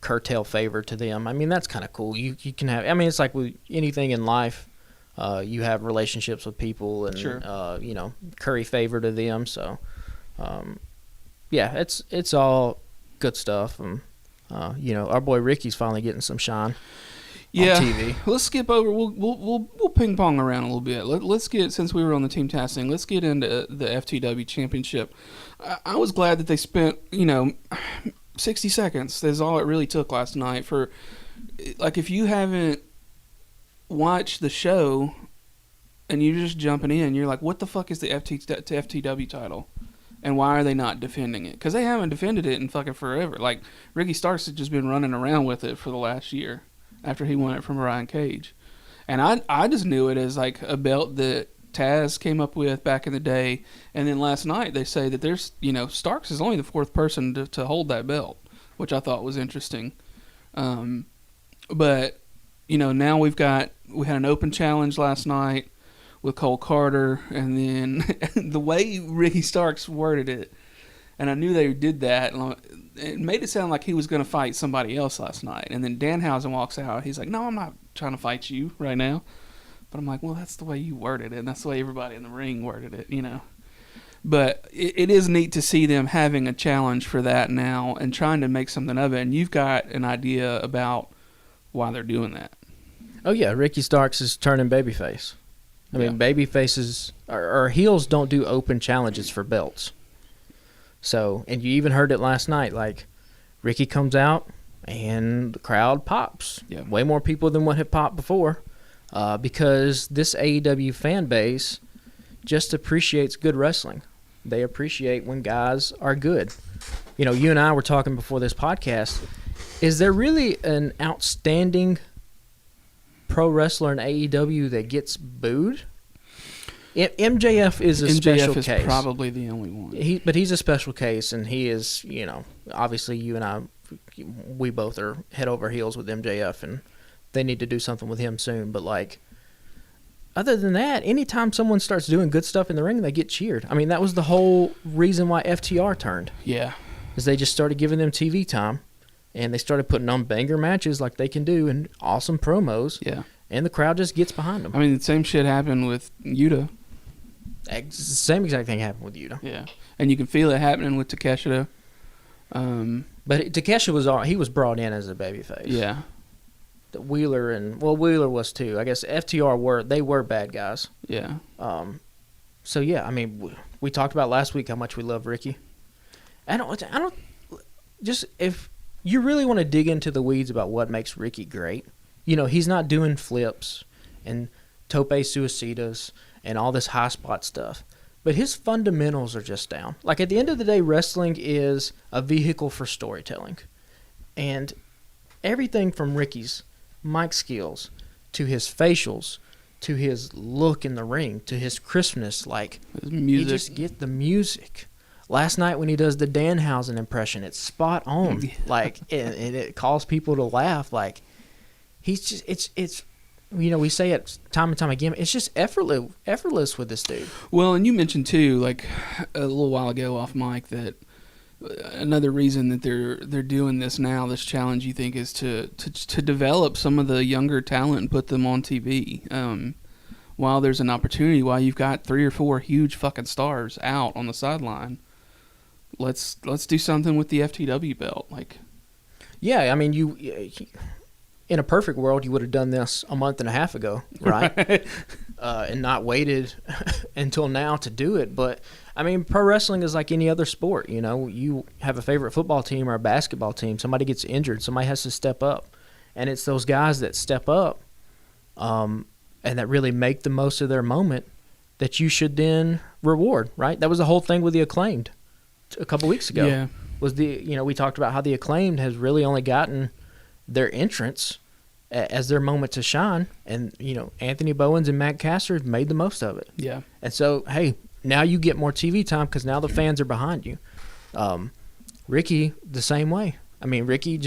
curtail favor to them. I mean that's kind of cool. You can have. I mean it's like with anything in life, you have relationships with people, and sure. Curry favor to them. So, yeah, it's all good stuff. Our boy Ricky's finally getting some shine. Yeah, on TV. Let's skip over. We'll ping pong around a little bit. Let's get, since we were on the Team Taz thing, let's get into the FTW Championship. I was glad that they spent 60 seconds. That's all it really took last night. For like, if you haven't watched the show and you're just jumping in, you're like, what the fuck is the FTW title? And why are they not defending it? Because they haven't defended it in fucking forever. Like, Ricky Starks has just been running around with it for the last year after he won it from Orion Cage. And I just knew it as like a belt that Taz came up with back in the day. And then last night they say that there's, Starks is only the fourth person to hold that belt, which I thought was interesting. But, now we had an open challenge last night with Cole Carter, and then the way Ricky Starks worded it, and I knew they did that, it made it sound like he was going to fight somebody else last night. And then Danhausen walks out. He's like, no, I'm not trying to fight you right now. But I'm like, well, that's the way you worded it, and that's the way everybody in the ring worded it, But it is neat to see them having a challenge for that now and trying to make something of it. And you've got an idea about why they're doing that. Oh, yeah, Ricky Starks is turning babyface. I mean, babyfaces or heels don't do open challenges for belts. So, and you even heard it last night. Like, Ricky comes out and the crowd pops. Yeah. Way more people than what had popped before, because this AEW fan base just appreciates good wrestling. They appreciate when guys are good. You and I were talking before this podcast. Is there really an outstanding pro wrestler in AEW that gets booed? MJF is a special case. MJF is probably the only one. But he's a special case, and he is, obviously you and I, we both are head over heels with MJF, and they need to do something with him soon. But, like, other than that, anytime someone starts doing good stuff in the ring, they get cheered. I mean, that was the whole reason why FTR turned. Yeah. Is they just started giving them TV time, and they started putting on banger matches like they can do and awesome promos. Yeah. And the crowd just gets behind them. I mean, the same shit happened with Yuta. Same exact thing happened with Yuta. Yeah. And you can feel it happening with Takeshita. But Takeshita was brought in as a babyface. Yeah. Wheeler was too. I guess FTR were bad guys. Yeah. So yeah, I mean, we talked about last week how much we love Ricky. I don't. Just if you really want to dig into the weeds about what makes Ricky great, he's not doing flips and tope suicidas and all this high spot stuff. But his fundamentals are just down. Like, at the end of the day, wrestling is a vehicle for storytelling. And everything from Ricky's mic skills to his facials to his look in the ring to his crispness, like, his music. You just get the music. Last night when he does the Danhausen impression, it's spot on. Like, and it calls people to laugh. Like, he's just, it's we say it time and time again. It's just effortless with this dude. Well, and you mentioned too, like a little while ago off mic, that another reason that they're doing this now, this challenge, you think, is to develop some of the younger talent and put them on TV. While there's an opportunity, while you've got 3 or 4 huge fucking stars out on the sideline, let's do something with the FTW belt. Like, yeah, I mean, you in a perfect world, you would have done this a month and a half ago, right? And not waited until now to do it. But, I mean, pro wrestling is like any other sport. You have a favorite football team or a basketball team. Somebody gets injured. Somebody has to step up. And it's those guys that step up and that really make the most of their moment that you should then reward, right? That was the whole thing with the Acclaimed a couple weeks ago. Yeah. Was we talked about how the Acclaimed has really only gotten their entrance as their moment to shine, and Anthony Bowens and Matt Caster have made the most of it. Yeah. And so, hey, now you get more TV time because now the fans are behind you. Ricky the same way. I mean, Ricky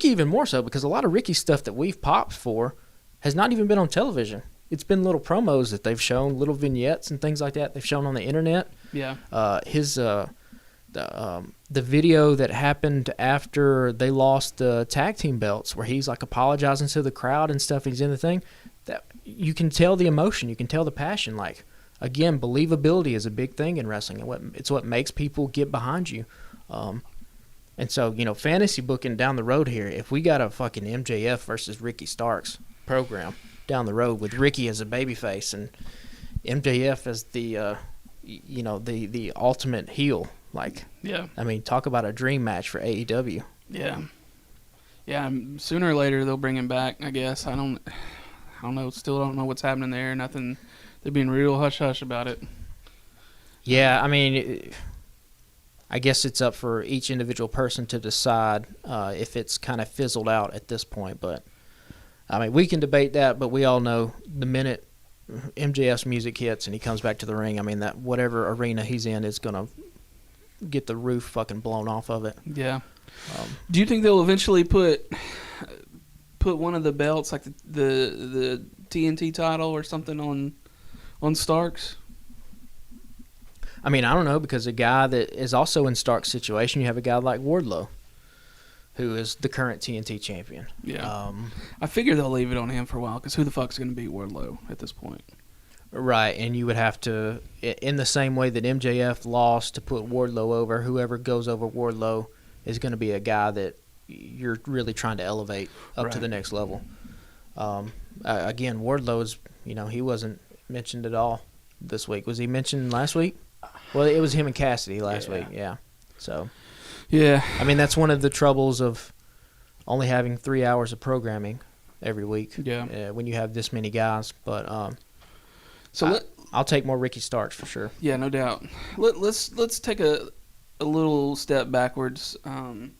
even more so, because a lot of Ricky stuff that we've popped for has not even been on television. It's been little promos that they've shown, little vignettes and things like that they've shown on the internet. Yeah. The video that happened after they lost the tag team belts, where he's like apologizing to the crowd and stuff, he's in the thing, that you can tell the emotion, you can tell the passion. Like, again, believability is a big thing in wrestling, and it's what makes people get behind you. And so, fantasy booking down the road here, if we got a fucking MJF versus Ricky Starks program down the road with Ricky as a babyface and MJF as the the ultimate heel, like, Yeah. I mean, talk about a dream match for AEW. Yeah. Yeah. Sooner or later they'll bring him back, I guess. I don't know. Still don't know what's happening there. Nothing. They're being real hush hush about it. Yeah, I mean, I guess it's up for each individual person to decide if it's kind of fizzled out at this point. But, I mean, we can debate that, but we all know the minute MJF's music hits and he comes back to the ring, I mean, that whatever arena he's in is going to get the roof fucking blown off of it. Yeah. Do you think they'll eventually put one of the belts, like the TNT title or something, on Starks? I mean, I don't know, because a guy that is also in Stark's situation, you have a guy like Wardlow, who is the current TNT champion. Yeah. I figure they'll leave it on him for a while, because who the fuck's going to beat Wardlow at this point? Right, and you would have to, in the same way that MJF lost to put Wardlow over, whoever goes over Wardlow is going to be a guy that you're really trying to elevate up to the next level. Again, Wardlow's, he wasn't mentioned at all this week. Was he mentioned last week? Well, it was him and Cassidy last week, yeah. So, yeah. I mean, that's one of the troubles of only having 3 hours of programming every week. Yeah. When you have this many guys, but so I'll take more Ricky Starks for sure. Yeah, no doubt. Let's take a little step backwards and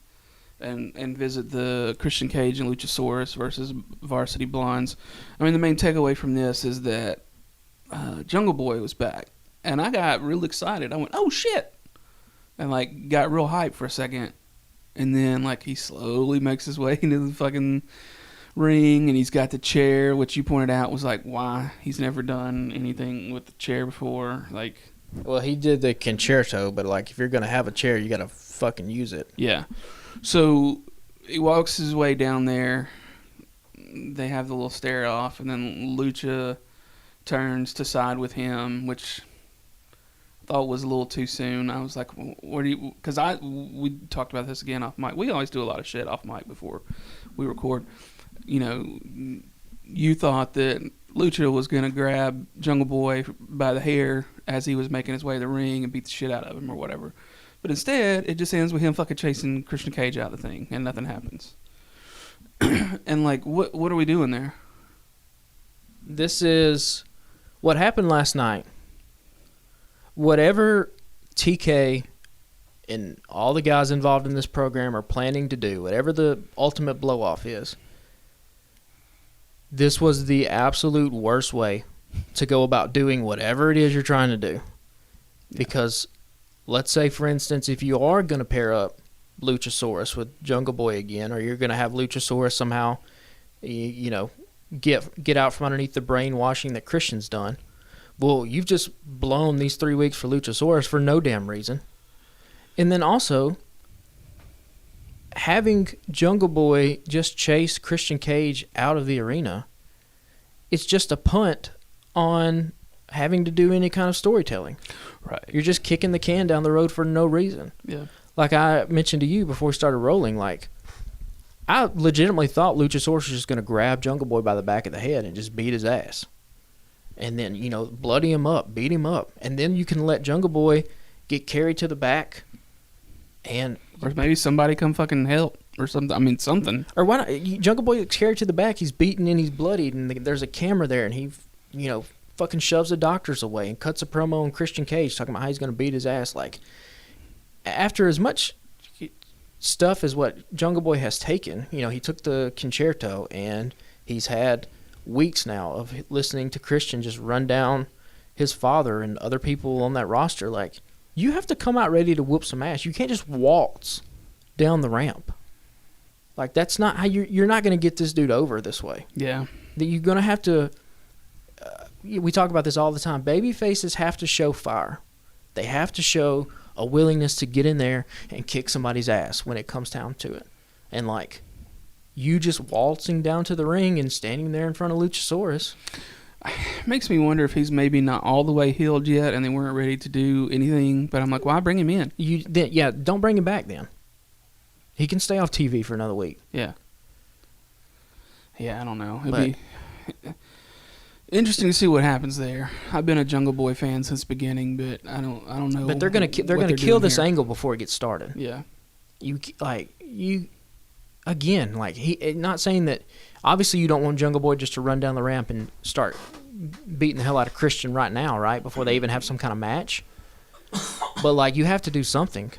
visit the Christian Cage and Luchasaurus versus Varsity Blondes. I mean, the main takeaway from this is that Jungle Boy was back, and I got real excited. I went, "Oh shit!" and like got real hyped for a second, and then like he slowly makes his way into the fucking ring, and he's got the chair, which you pointed out was like, why he's never done anything with the chair before. Like, well, he did the concerto, but like, if you're gonna have a chair, you gotta fucking use it. Yeah. So he walks his way down there. They have the little stare off, and then Lucha turns to side with him, which I thought was a little too soon. I was like, what do you? Because we talked about this again off mic. We always do a lot of shit off mic before we record. You thought that Lucha was going to grab Jungle Boy by the hair as he was making his way to the ring and beat the shit out of him or whatever. But instead, it just ends with him fucking chasing Christian Cage out of the thing, and nothing happens. And, like, what are we doing there? This is what happened last night. Whatever TK and all the guys involved in this program are planning to do, whatever the ultimate blow-off is, this was the absolute worst way to go about doing whatever it is you're trying to do. Yeah. Because, let's say, for instance, if you are going to pair up Luchasaurus with Jungle Boy again, or you're going to have Luchasaurus somehow, get out from underneath the brainwashing that Christian's done, well, you've just blown these 3 weeks for Luchasaurus for no damn reason. And then also, having Jungle Boy just chase Christian Cage out of the arena, it's just a punt on having to do any kind of storytelling. Right. You're just kicking the can down the road for no reason. Yeah. Like I mentioned to you before we started rolling, like, I legitimately thought Luchasaurus was just going to grab Jungle Boy by the back of the head and just beat his ass. And then, bloody him up, beat him up. And then you can let Jungle Boy get carried to the back. Or maybe somebody come fucking help or something. I mean, something. Or why not? Jungle Boy gets carried to the back. He's beaten and he's bloodied, and there's a camera there, and he, fucking shoves the doctors away and cuts a promo on Christian Cage talking about how he's going to beat his ass. Like, after as much stuff as what Jungle Boy has taken, he took the concerto, and he's had weeks now of listening to Christian just run down his father and other people on that roster. Like, you have to come out ready to whoop some ass. You can't just waltz down the ramp. Like, that's not how you're not going to get this dude over this way. Yeah. That you're going to have to. We talk about this all the time. Baby faces have to show fire. They have to show a willingness to get in there and kick somebody's ass when it comes down to it. And, like, you just waltzing down to the ring and standing there in front of Luchasaurus. Makes me wonder if he's maybe not all the way healed yet and they weren't ready to do anything. But I'm like, why bring him in? Don't bring him back then. He can stay off TV for another week. Yeah. Yeah, I don't know. It'd be interesting to see what happens there. I've been a Jungle Boy fan since the beginning, but I don't know. But they're gonna kill this angle before it gets started. Yeah. Not saying that. Obviously, you don't want Jungle Boy just to run down the ramp and start beating the hell out of Christian right now, right? Before they even have some kind of match. But, like, you have to do something.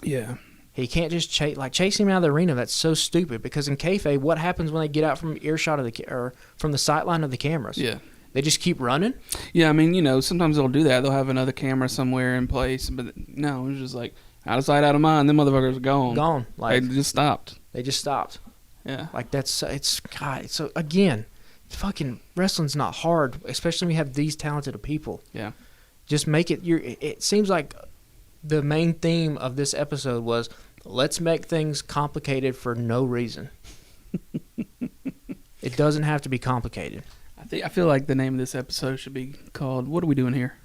Yeah. He can't just chase him out of the arena. That's so stupid. Because in kayfabe, what happens when they get out from earshot of or from the sightline of the cameras? Yeah. They just keep running? Yeah, I mean, sometimes they'll do that. They'll have another camera somewhere in place. But, no, it's just like, out of sight, out of mind. Them motherfuckers are gone. Gone. Like, they just stopped. Yeah. Like, so, again, fucking wrestling's not hard, especially when you have these talented of people. Yeah. Just make it, it seems like the main theme of this episode was, let's make things complicated for no reason. It doesn't have to be complicated. I feel like the name of this episode should be called, What Are We Doing Here?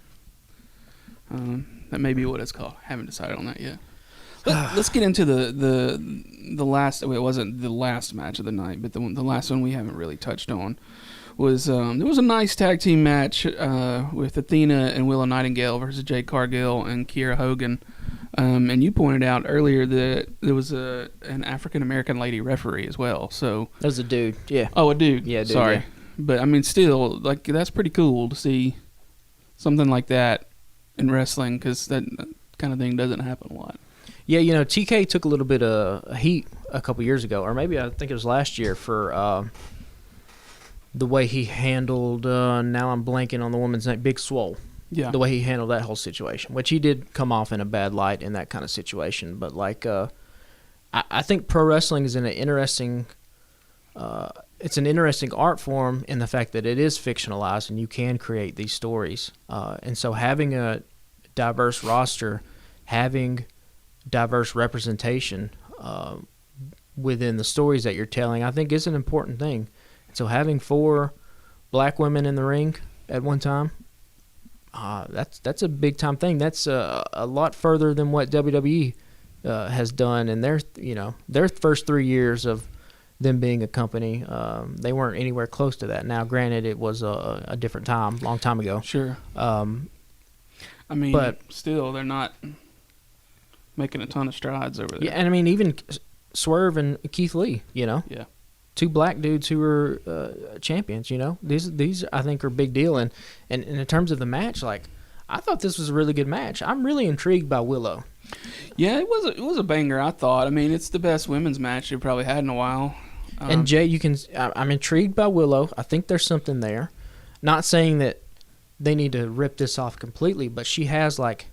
That may be what it's called. Haven't decided on that yet. Let's get into the last. Well, it wasn't the last match of the night, but the last one we haven't really touched on was there was a nice tag team match with Athena and Willow Nightingale versus Jade Cargill and Kiera Hogan. And you pointed out earlier that there was an African American lady referee as well. So that was a dude. Yeah. Oh, a dude. Yeah. Dude, sorry, yeah. But I mean, still, like, that's pretty cool to see something like that in wrestling, because that kind of thing doesn't happen a lot. Yeah, TK took a little bit of heat a couple years ago, or maybe I think it was last year, for the way he handled, now I'm blanking on the woman's name, Big Swole. Yeah. The way he handled that whole situation, which he did come off in a bad light in that kind of situation. But, like, I think pro wrestling is an interesting art form in the fact that it is fictionalized and you can create these stories. And so having a diverse roster, having diverse representation within the stories that you're telling, I think is an important thing. So having 4 black women in the ring at one time, that's a big time thing. That's a lot further than what WWE has done in their first 3 years of them being a company. They weren't anywhere close to that. Now, granted, it was a different time, long time ago. Sure. I mean, but still, they're not making a ton of strides over there. Yeah, and I mean, even Swerve and Keith Lee, Yeah. 2 black dudes who were champions, These I think are a big deal. And in terms of the match, like, I thought this was a really good match. I'm really intrigued by Willow. Yeah, it was a banger, I thought. I mean, it's the best women's match they've probably had in a while. And Jay, I'm intrigued by Willow. I think there's something there. Not saying that they need to rip this off completely, but she has, like,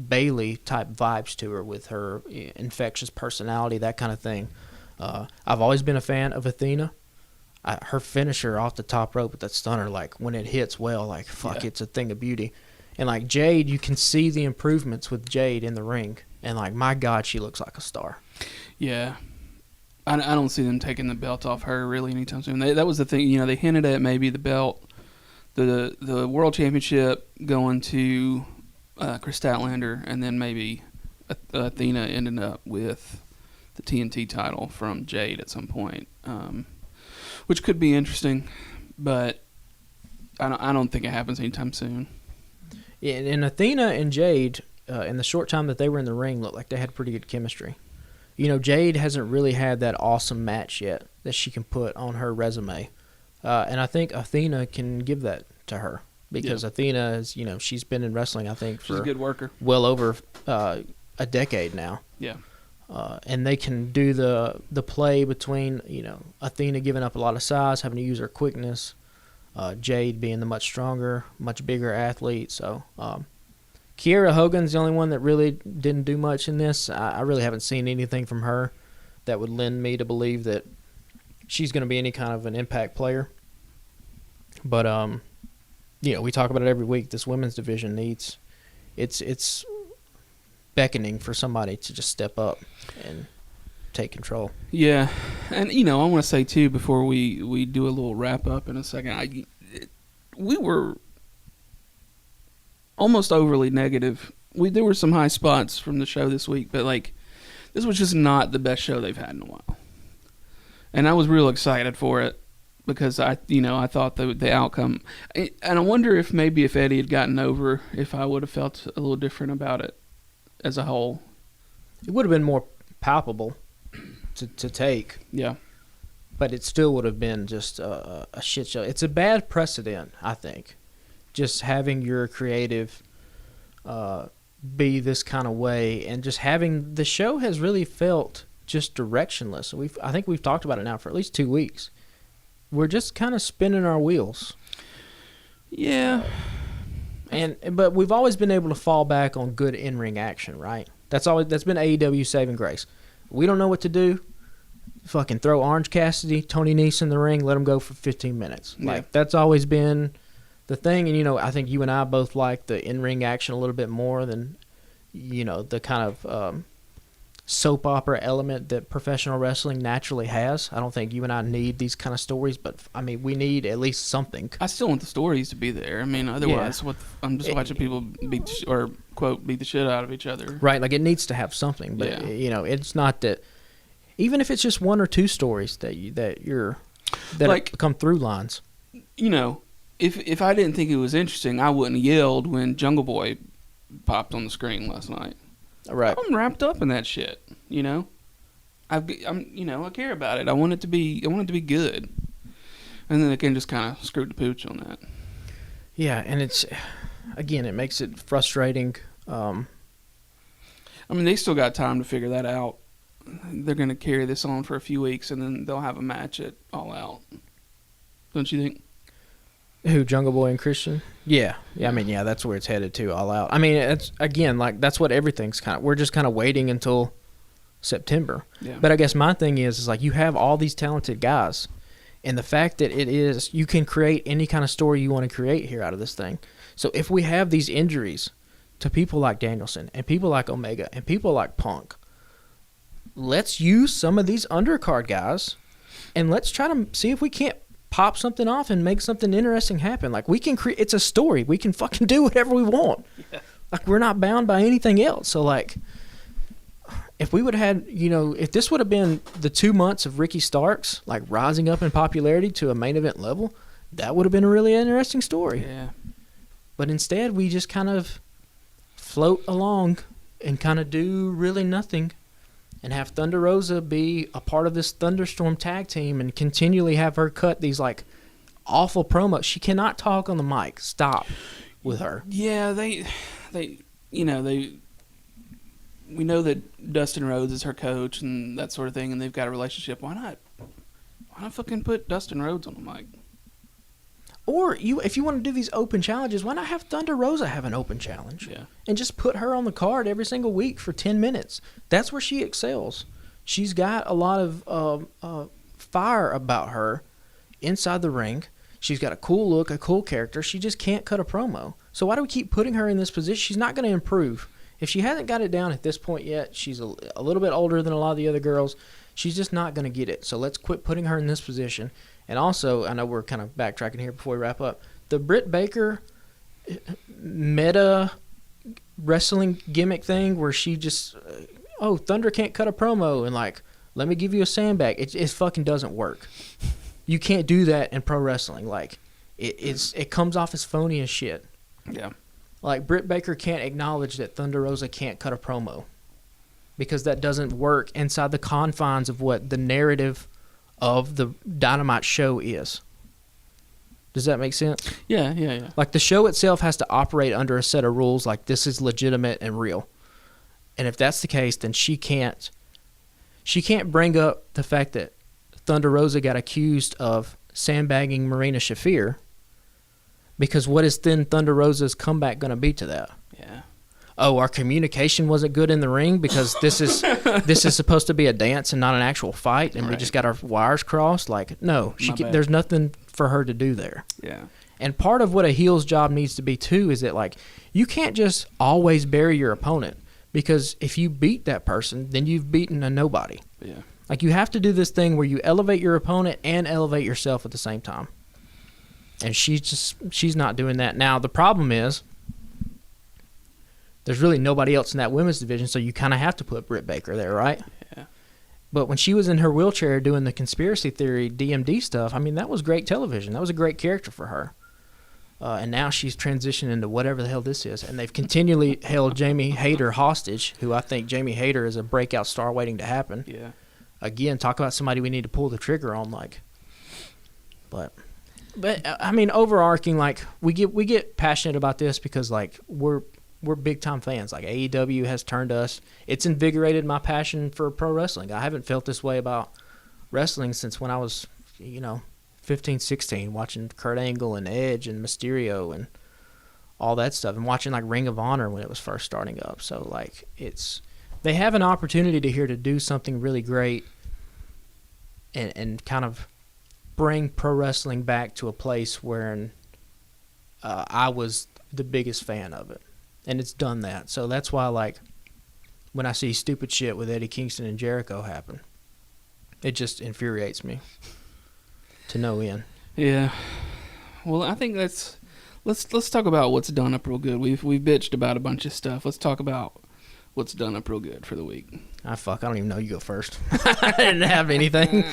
Bailey type vibes to her with her infectious personality, that kind of thing. I've always been a fan of Athena. Her finisher off the top rope with that stunner, like, when it hits well, like, fuck, It's a thing of beauty. And, like, Jade, you can see the improvements with Jade in the ring. And, like, my God, she looks like a star. Yeah. I don't see them taking the belt off her really anytime soon. That was the thing. They hinted at maybe the belt, the World Championship going to Chris Statlander, and then maybe Athena ending up with the TNT title from Jade at some point, which could be interesting, but I don't think it happens anytime soon. Yeah, and Athena and Jade, in the short time that they were in the ring, looked like they had pretty good chemistry. Jade hasn't really had that awesome match yet that she can put on her resume, and I think Athena can give that to her. Because Athena is, she's been in wrestling, I think, she's a good worker, well over a decade now. Yeah. And they can do the play between, Athena giving up a lot of size, having to use her quickness, Jade being the much stronger, much bigger athlete. So Kiera Hogan's the only one that really didn't do much in this. I really haven't seen anything from her that would lend me to believe that she's going to be any kind of an impact player. But, we talk about it every week. This women's division needs it's beckoning for somebody to just step up and take control. Yeah, and I want to say too before we do a little wrap up in a second, we were almost overly negative. There were some high spots from the show this week, but this was just not the best show they've had in a while, and I was real excited for it because I thought the outcome, and I wonder if maybe if Eddie had gotten over, if I would have felt a little different about it as a whole. It would have been more palpable to take. Yeah. But it still would have been just a shit show. It's a bad precedent, I think, just having your creative be this kind of way, and just having the show has really felt just directionless. I think we've talked about it now for at least 2 weeks. We're just kind of spinning our wheels. Yeah. But we've always been able to fall back on good in-ring action, right? That's been AEW's saving grace. We don't know what to do. Fucking throw Orange Cassidy, Tony Nese in the ring, let them go for 15 minutes. Yeah. That's always been the thing. And, I think you and I both like the in-ring action a little bit more than, the kind of soap opera element that professional wrestling naturally has. I don't think you and I need these kind of stories, but, we need at least something. I still want the stories to be there. Otherwise, I'm just watching people beat the shit out of each other. Right, it needs to have something. But, it's not that... Even if it's just one or two stories that come through lines. If I didn't think it was interesting, I wouldn't have yelled when Jungle Boy popped on the screen last night. Right. I'm wrapped up in that shit. I care about it. I want it to be good. And then they can just kind of screw the pooch on that. Yeah, and it makes it frustrating. They still got time to figure that out. They're going to carry this on for a few weeks, and then they'll have a match at All Out. Don't you think? Who, Jungle Boy and Christian? Yeah. That's where it's headed to, All Out. It's again, that's what everything's kind of. We're just kind of waiting until September. Yeah. But I guess my thing is you have all these talented guys, and the fact that you can create any kind of story you want to create here out of this thing. So if we have these injuries to people like Danielson and people like Omega and people like Punk, let's use some of these undercard guys, and let's try to see if we can't pop something off and make something interesting happen. We can create. It's a story. We can fucking do whatever we want. Yeah. We're not bound by anything else. So if we would have had, if this would have been the 2 months of Ricky Starks rising up in popularity to a main event level, that would have been a really interesting story. Yeah. But instead, we just kind of float along and kind of do really nothing. And have Thunder Rosa be a part of this Thunderstorm tag team and continually have her cut these awful promos. She cannot talk on the mic. Stop with her. Yeah, we know that Dustin Rhodes is her coach and that sort of thing, and they've got a relationship. Why not fucking put Dustin Rhodes on the mic? Or if you want to do these open challenges, why not have Thunder Rosa have an open challenge? Yeah. And just put her on the card every single week for 10 minutes. That's where she excels. She's got a lot of fire about her inside the ring. She's got a cool look, a cool character. She just can't cut a promo. So why do we keep putting her in this position? She's not going to improve. If she hasn't got it down at this point yet, she's a little bit older than a lot of the other girls. She's just not going to get it. So let's quit putting her in this position. And also, I know we're kind of backtracking here before we wrap up. The Britt Baker meta wrestling gimmick thing where she just, Thunder can't cut a promo and let me give you a sandbag. It fucking doesn't work. You can't do that in pro wrestling. It comes off as phony as shit. Yeah. Britt Baker can't acknowledge that Thunder Rosa can't cut a promo because that doesn't work inside the confines of what the narrative of the Dynamite show is. Does that make sense? Yeah. The show itself has to operate under a set of rules this is legitimate and real. And if that's the case, then she can't bring up the fact that Thunder Rosa got accused of sandbagging Marina Shafir, because what is then Thunder Rosa's comeback going to be to that? Yeah. oh, our communication wasn't good in the ring because this is supposed to be a dance and not an actual fight, and we just got our wires crossed. Like, no, there's nothing for her to do there. Yeah. And part of what a heel's job needs to be too is that, like, you can't just always bury your opponent, because if you beat that person, then you've beaten a nobody. Yeah. Like, you have to do this thing where you elevate your opponent and elevate yourself at the same time. And she's not doing that. Now, the problem is there's really nobody else in that women's division, so you kind of have to put Britt Baker there, right? Yeah. But when she was in her wheelchair doing the conspiracy theory DMD stuff, I mean, that was great television. That was a great character for her. And now she's transitioned into whatever the hell this is. And they've continually held Jamie Hayter hostage, who I think Jamie Hayter is a breakout star waiting to happen. Yeah. Again, talk about somebody we need to pull the trigger on, like. But I mean, overarching, like, we get passionate about this because, like, we're big time fans. Like, AEW has turned us. It's invigorated my passion for pro wrestling. I haven't felt this way about wrestling since when I was, 15, 16, watching Kurt Angle and Edge and Mysterio and all that stuff, and watching, like, Ring of Honor when it was first starting up. So, like, they have an opportunity to do something really great and kind of bring pro wrestling back to a place where I was the biggest fan of it. And it's done that. So that's why, like, when I see stupid shit with Eddie Kingston and Jericho happen, it just infuriates me to no end. Yeah. Well, I think let's talk about what's done up real good. We've bitched about a bunch of stuff. Let's talk about what's done up real good for the week. I don't even know. You go first. I didn't have anything.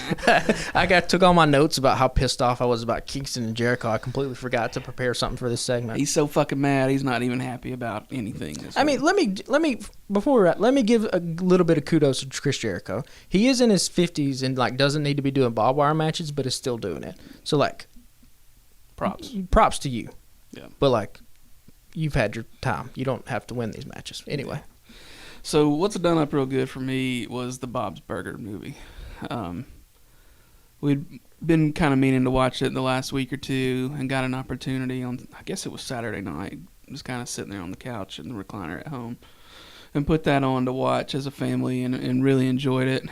I took all my notes about how pissed off I was about Kingston and Jericho. I completely forgot to prepare something for this segment. He's so fucking mad. He's not even happy about anything. I mean, let me before we're at, let me give a little bit of kudos to Chris Jericho. He is in his 50s and, like, doesn't need to be doing barbed wire matches, but is still doing it. So, like, props to you. Yeah. But, like, you've had your time. You don't have to win these matches anyway. So what's done up real good for me was the Bob's Burger movie. We'd been kind of meaning to watch it the last week or two and got an opportunity on, I guess it was Saturday night, just kind of sitting there on the couch in the recliner at home and put that on to watch as a family and really enjoyed it.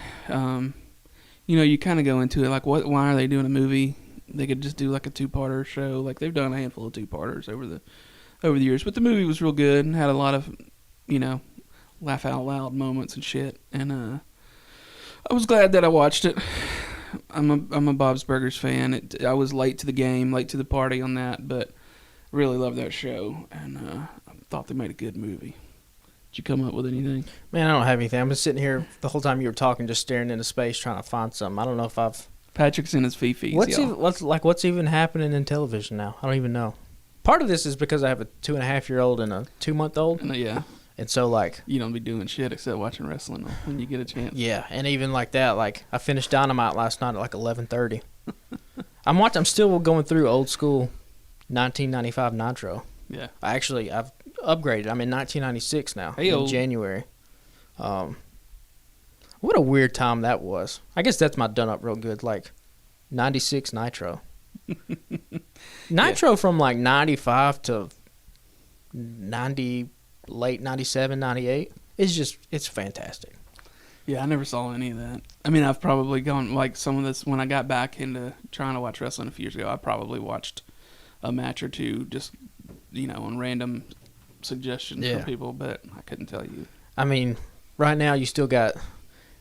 You kind of go into it like, why are they doing a movie? They could just do like a two-parter show. Like, they've done a handful of two-parters over the years. But the movie was real good and had a lot of, laugh out loud moments and shit, and I was glad that I watched it. I'm a Bob's Burgers fan. I was late to the game, late to the party on that, but really loved that show, and I thought they made a good movie. Did you come up with anything? Man, I don't have anything. I've been sitting here the whole time you were talking, just staring into space, trying to find something. I don't know if I've. Patrick's in his fifis. What's even happening in television now? I don't even know. Part of this is because I have a 2.5-year-old and a 2-month-old. Yeah. And so, like, you don't be doing shit except watching wrestling when you get a chance. Yeah, and even like that, like, I finished Dynamite last night at like 11:30. I'm still going through old school 1995 Nitro. Yeah. I've upgraded. I'm in 1996 now. In January. What a weird time that was. I guess that's my done up real good, like 96 Nitro. Nitro from like 95 to 90. Late 97, 98. It's fantastic. Yeah, I never saw any of that. I mean, I've probably gone, like, some of this, when I got back into trying to watch wrestling a few years ago, I probably watched a match or two just, on random suggestions from people, but I couldn't tell you. I mean, right now you still got,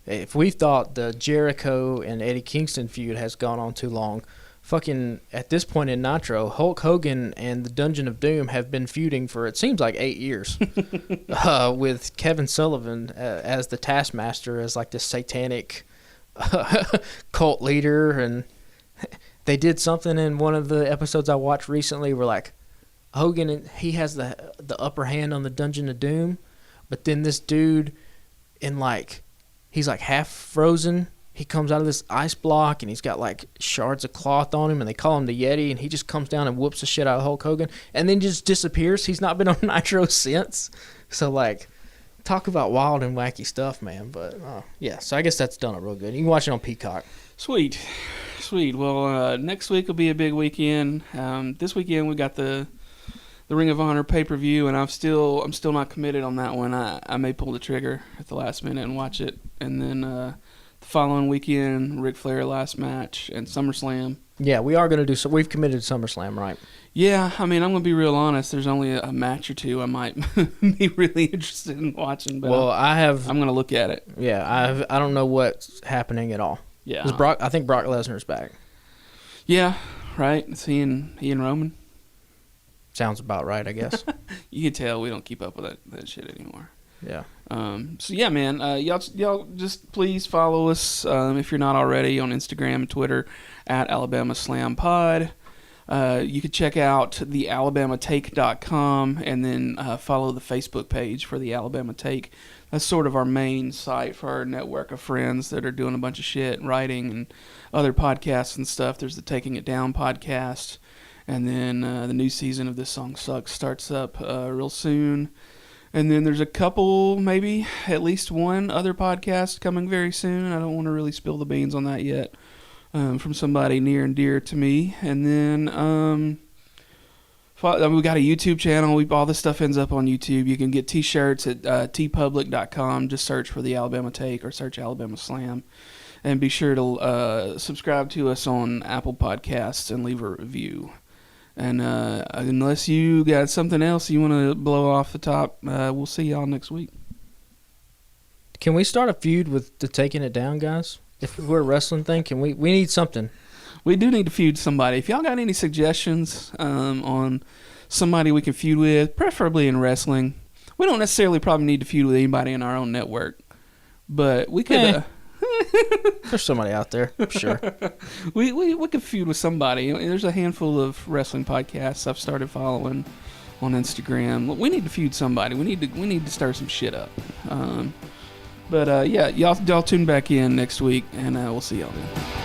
if we thought the Jericho and Eddie Kingston feud has gone on too long, fucking, at this point in Nitro, Hulk Hogan and the Dungeon of Doom have been feuding for, it seems like, 8 years. With Kevin Sullivan as the Taskmaster, as like this satanic cult leader. And they did something in one of the episodes I watched recently where, like, Hogan, he has the upper hand on the Dungeon of Doom. But then this dude, he's like half frozen. He comes out of this ice block, and he's got, like, shards of cloth on him, and they call him the Yeti, and he just comes down and whoops the shit out of Hulk Hogan, and then just disappears. He's not been on Nitro since. So, like, talk about wild and wacky stuff, man. But, yeah, so I guess that's done it real good. You can watch it on Peacock. Sweet. Well, next week will be a big weekend. This weekend we got the the Ring of Honor pay-per-view, and I'm still not committed on that one. I may pull the trigger at the last minute and watch it, and then the following weekend, Ric Flair last match and SummerSlam. Yeah, we are going to do so. We've committed to SummerSlam, right? Yeah, I mean, I'm going to be real honest. There's only a match or two I might be really interested in watching, but Well, I'm going to look at it. Yeah, I don't know what's happening at all. Yeah. 'Cause I think Brock Lesnar's back. Yeah, right. It's he and Roman. Sounds about right, I guess. You can tell we don't keep up with that shit anymore. Yeah. So yeah, man, y'all just please follow us if you're not already on Instagram and Twitter at Alabama Slam Pod. You can check out thealabamatake.com and then follow the Facebook page for the Alabama Take. That's sort of our main site for our network of friends that are doing a bunch of shit, writing and other podcasts and stuff. There's the Taking It Down podcast, and then the new season of This Song Sucks starts up real soon. And then there's a couple, maybe at least one other podcast coming very soon. I don't want to really spill the beans on that yet. From somebody near and dear to me. And then we got a YouTube channel. All this stuff ends up on YouTube. You can get t-shirts at tpublic.com. Just search for the Alabama Take or search Alabama Slam. And be sure to subscribe to us on Apple Podcasts and leave a review. And unless you got something else you want to blow off the top, we'll see y'all next week. Can we start a feud with the Taking It Down guys? If we're a wrestling thing, can we need something? We do need to feud somebody. If y'all got any suggestions on somebody we can feud with, preferably in wrestling, we don't necessarily probably need to feud with anybody in our own network, but we could. There's somebody out there, I'm sure. we could feud with somebody. There's a handful of wrestling podcasts I've started following on Instagram. We need to feud somebody. We need to stir some shit up. But yeah, y'all tune back in next week, and we'll see y'all then.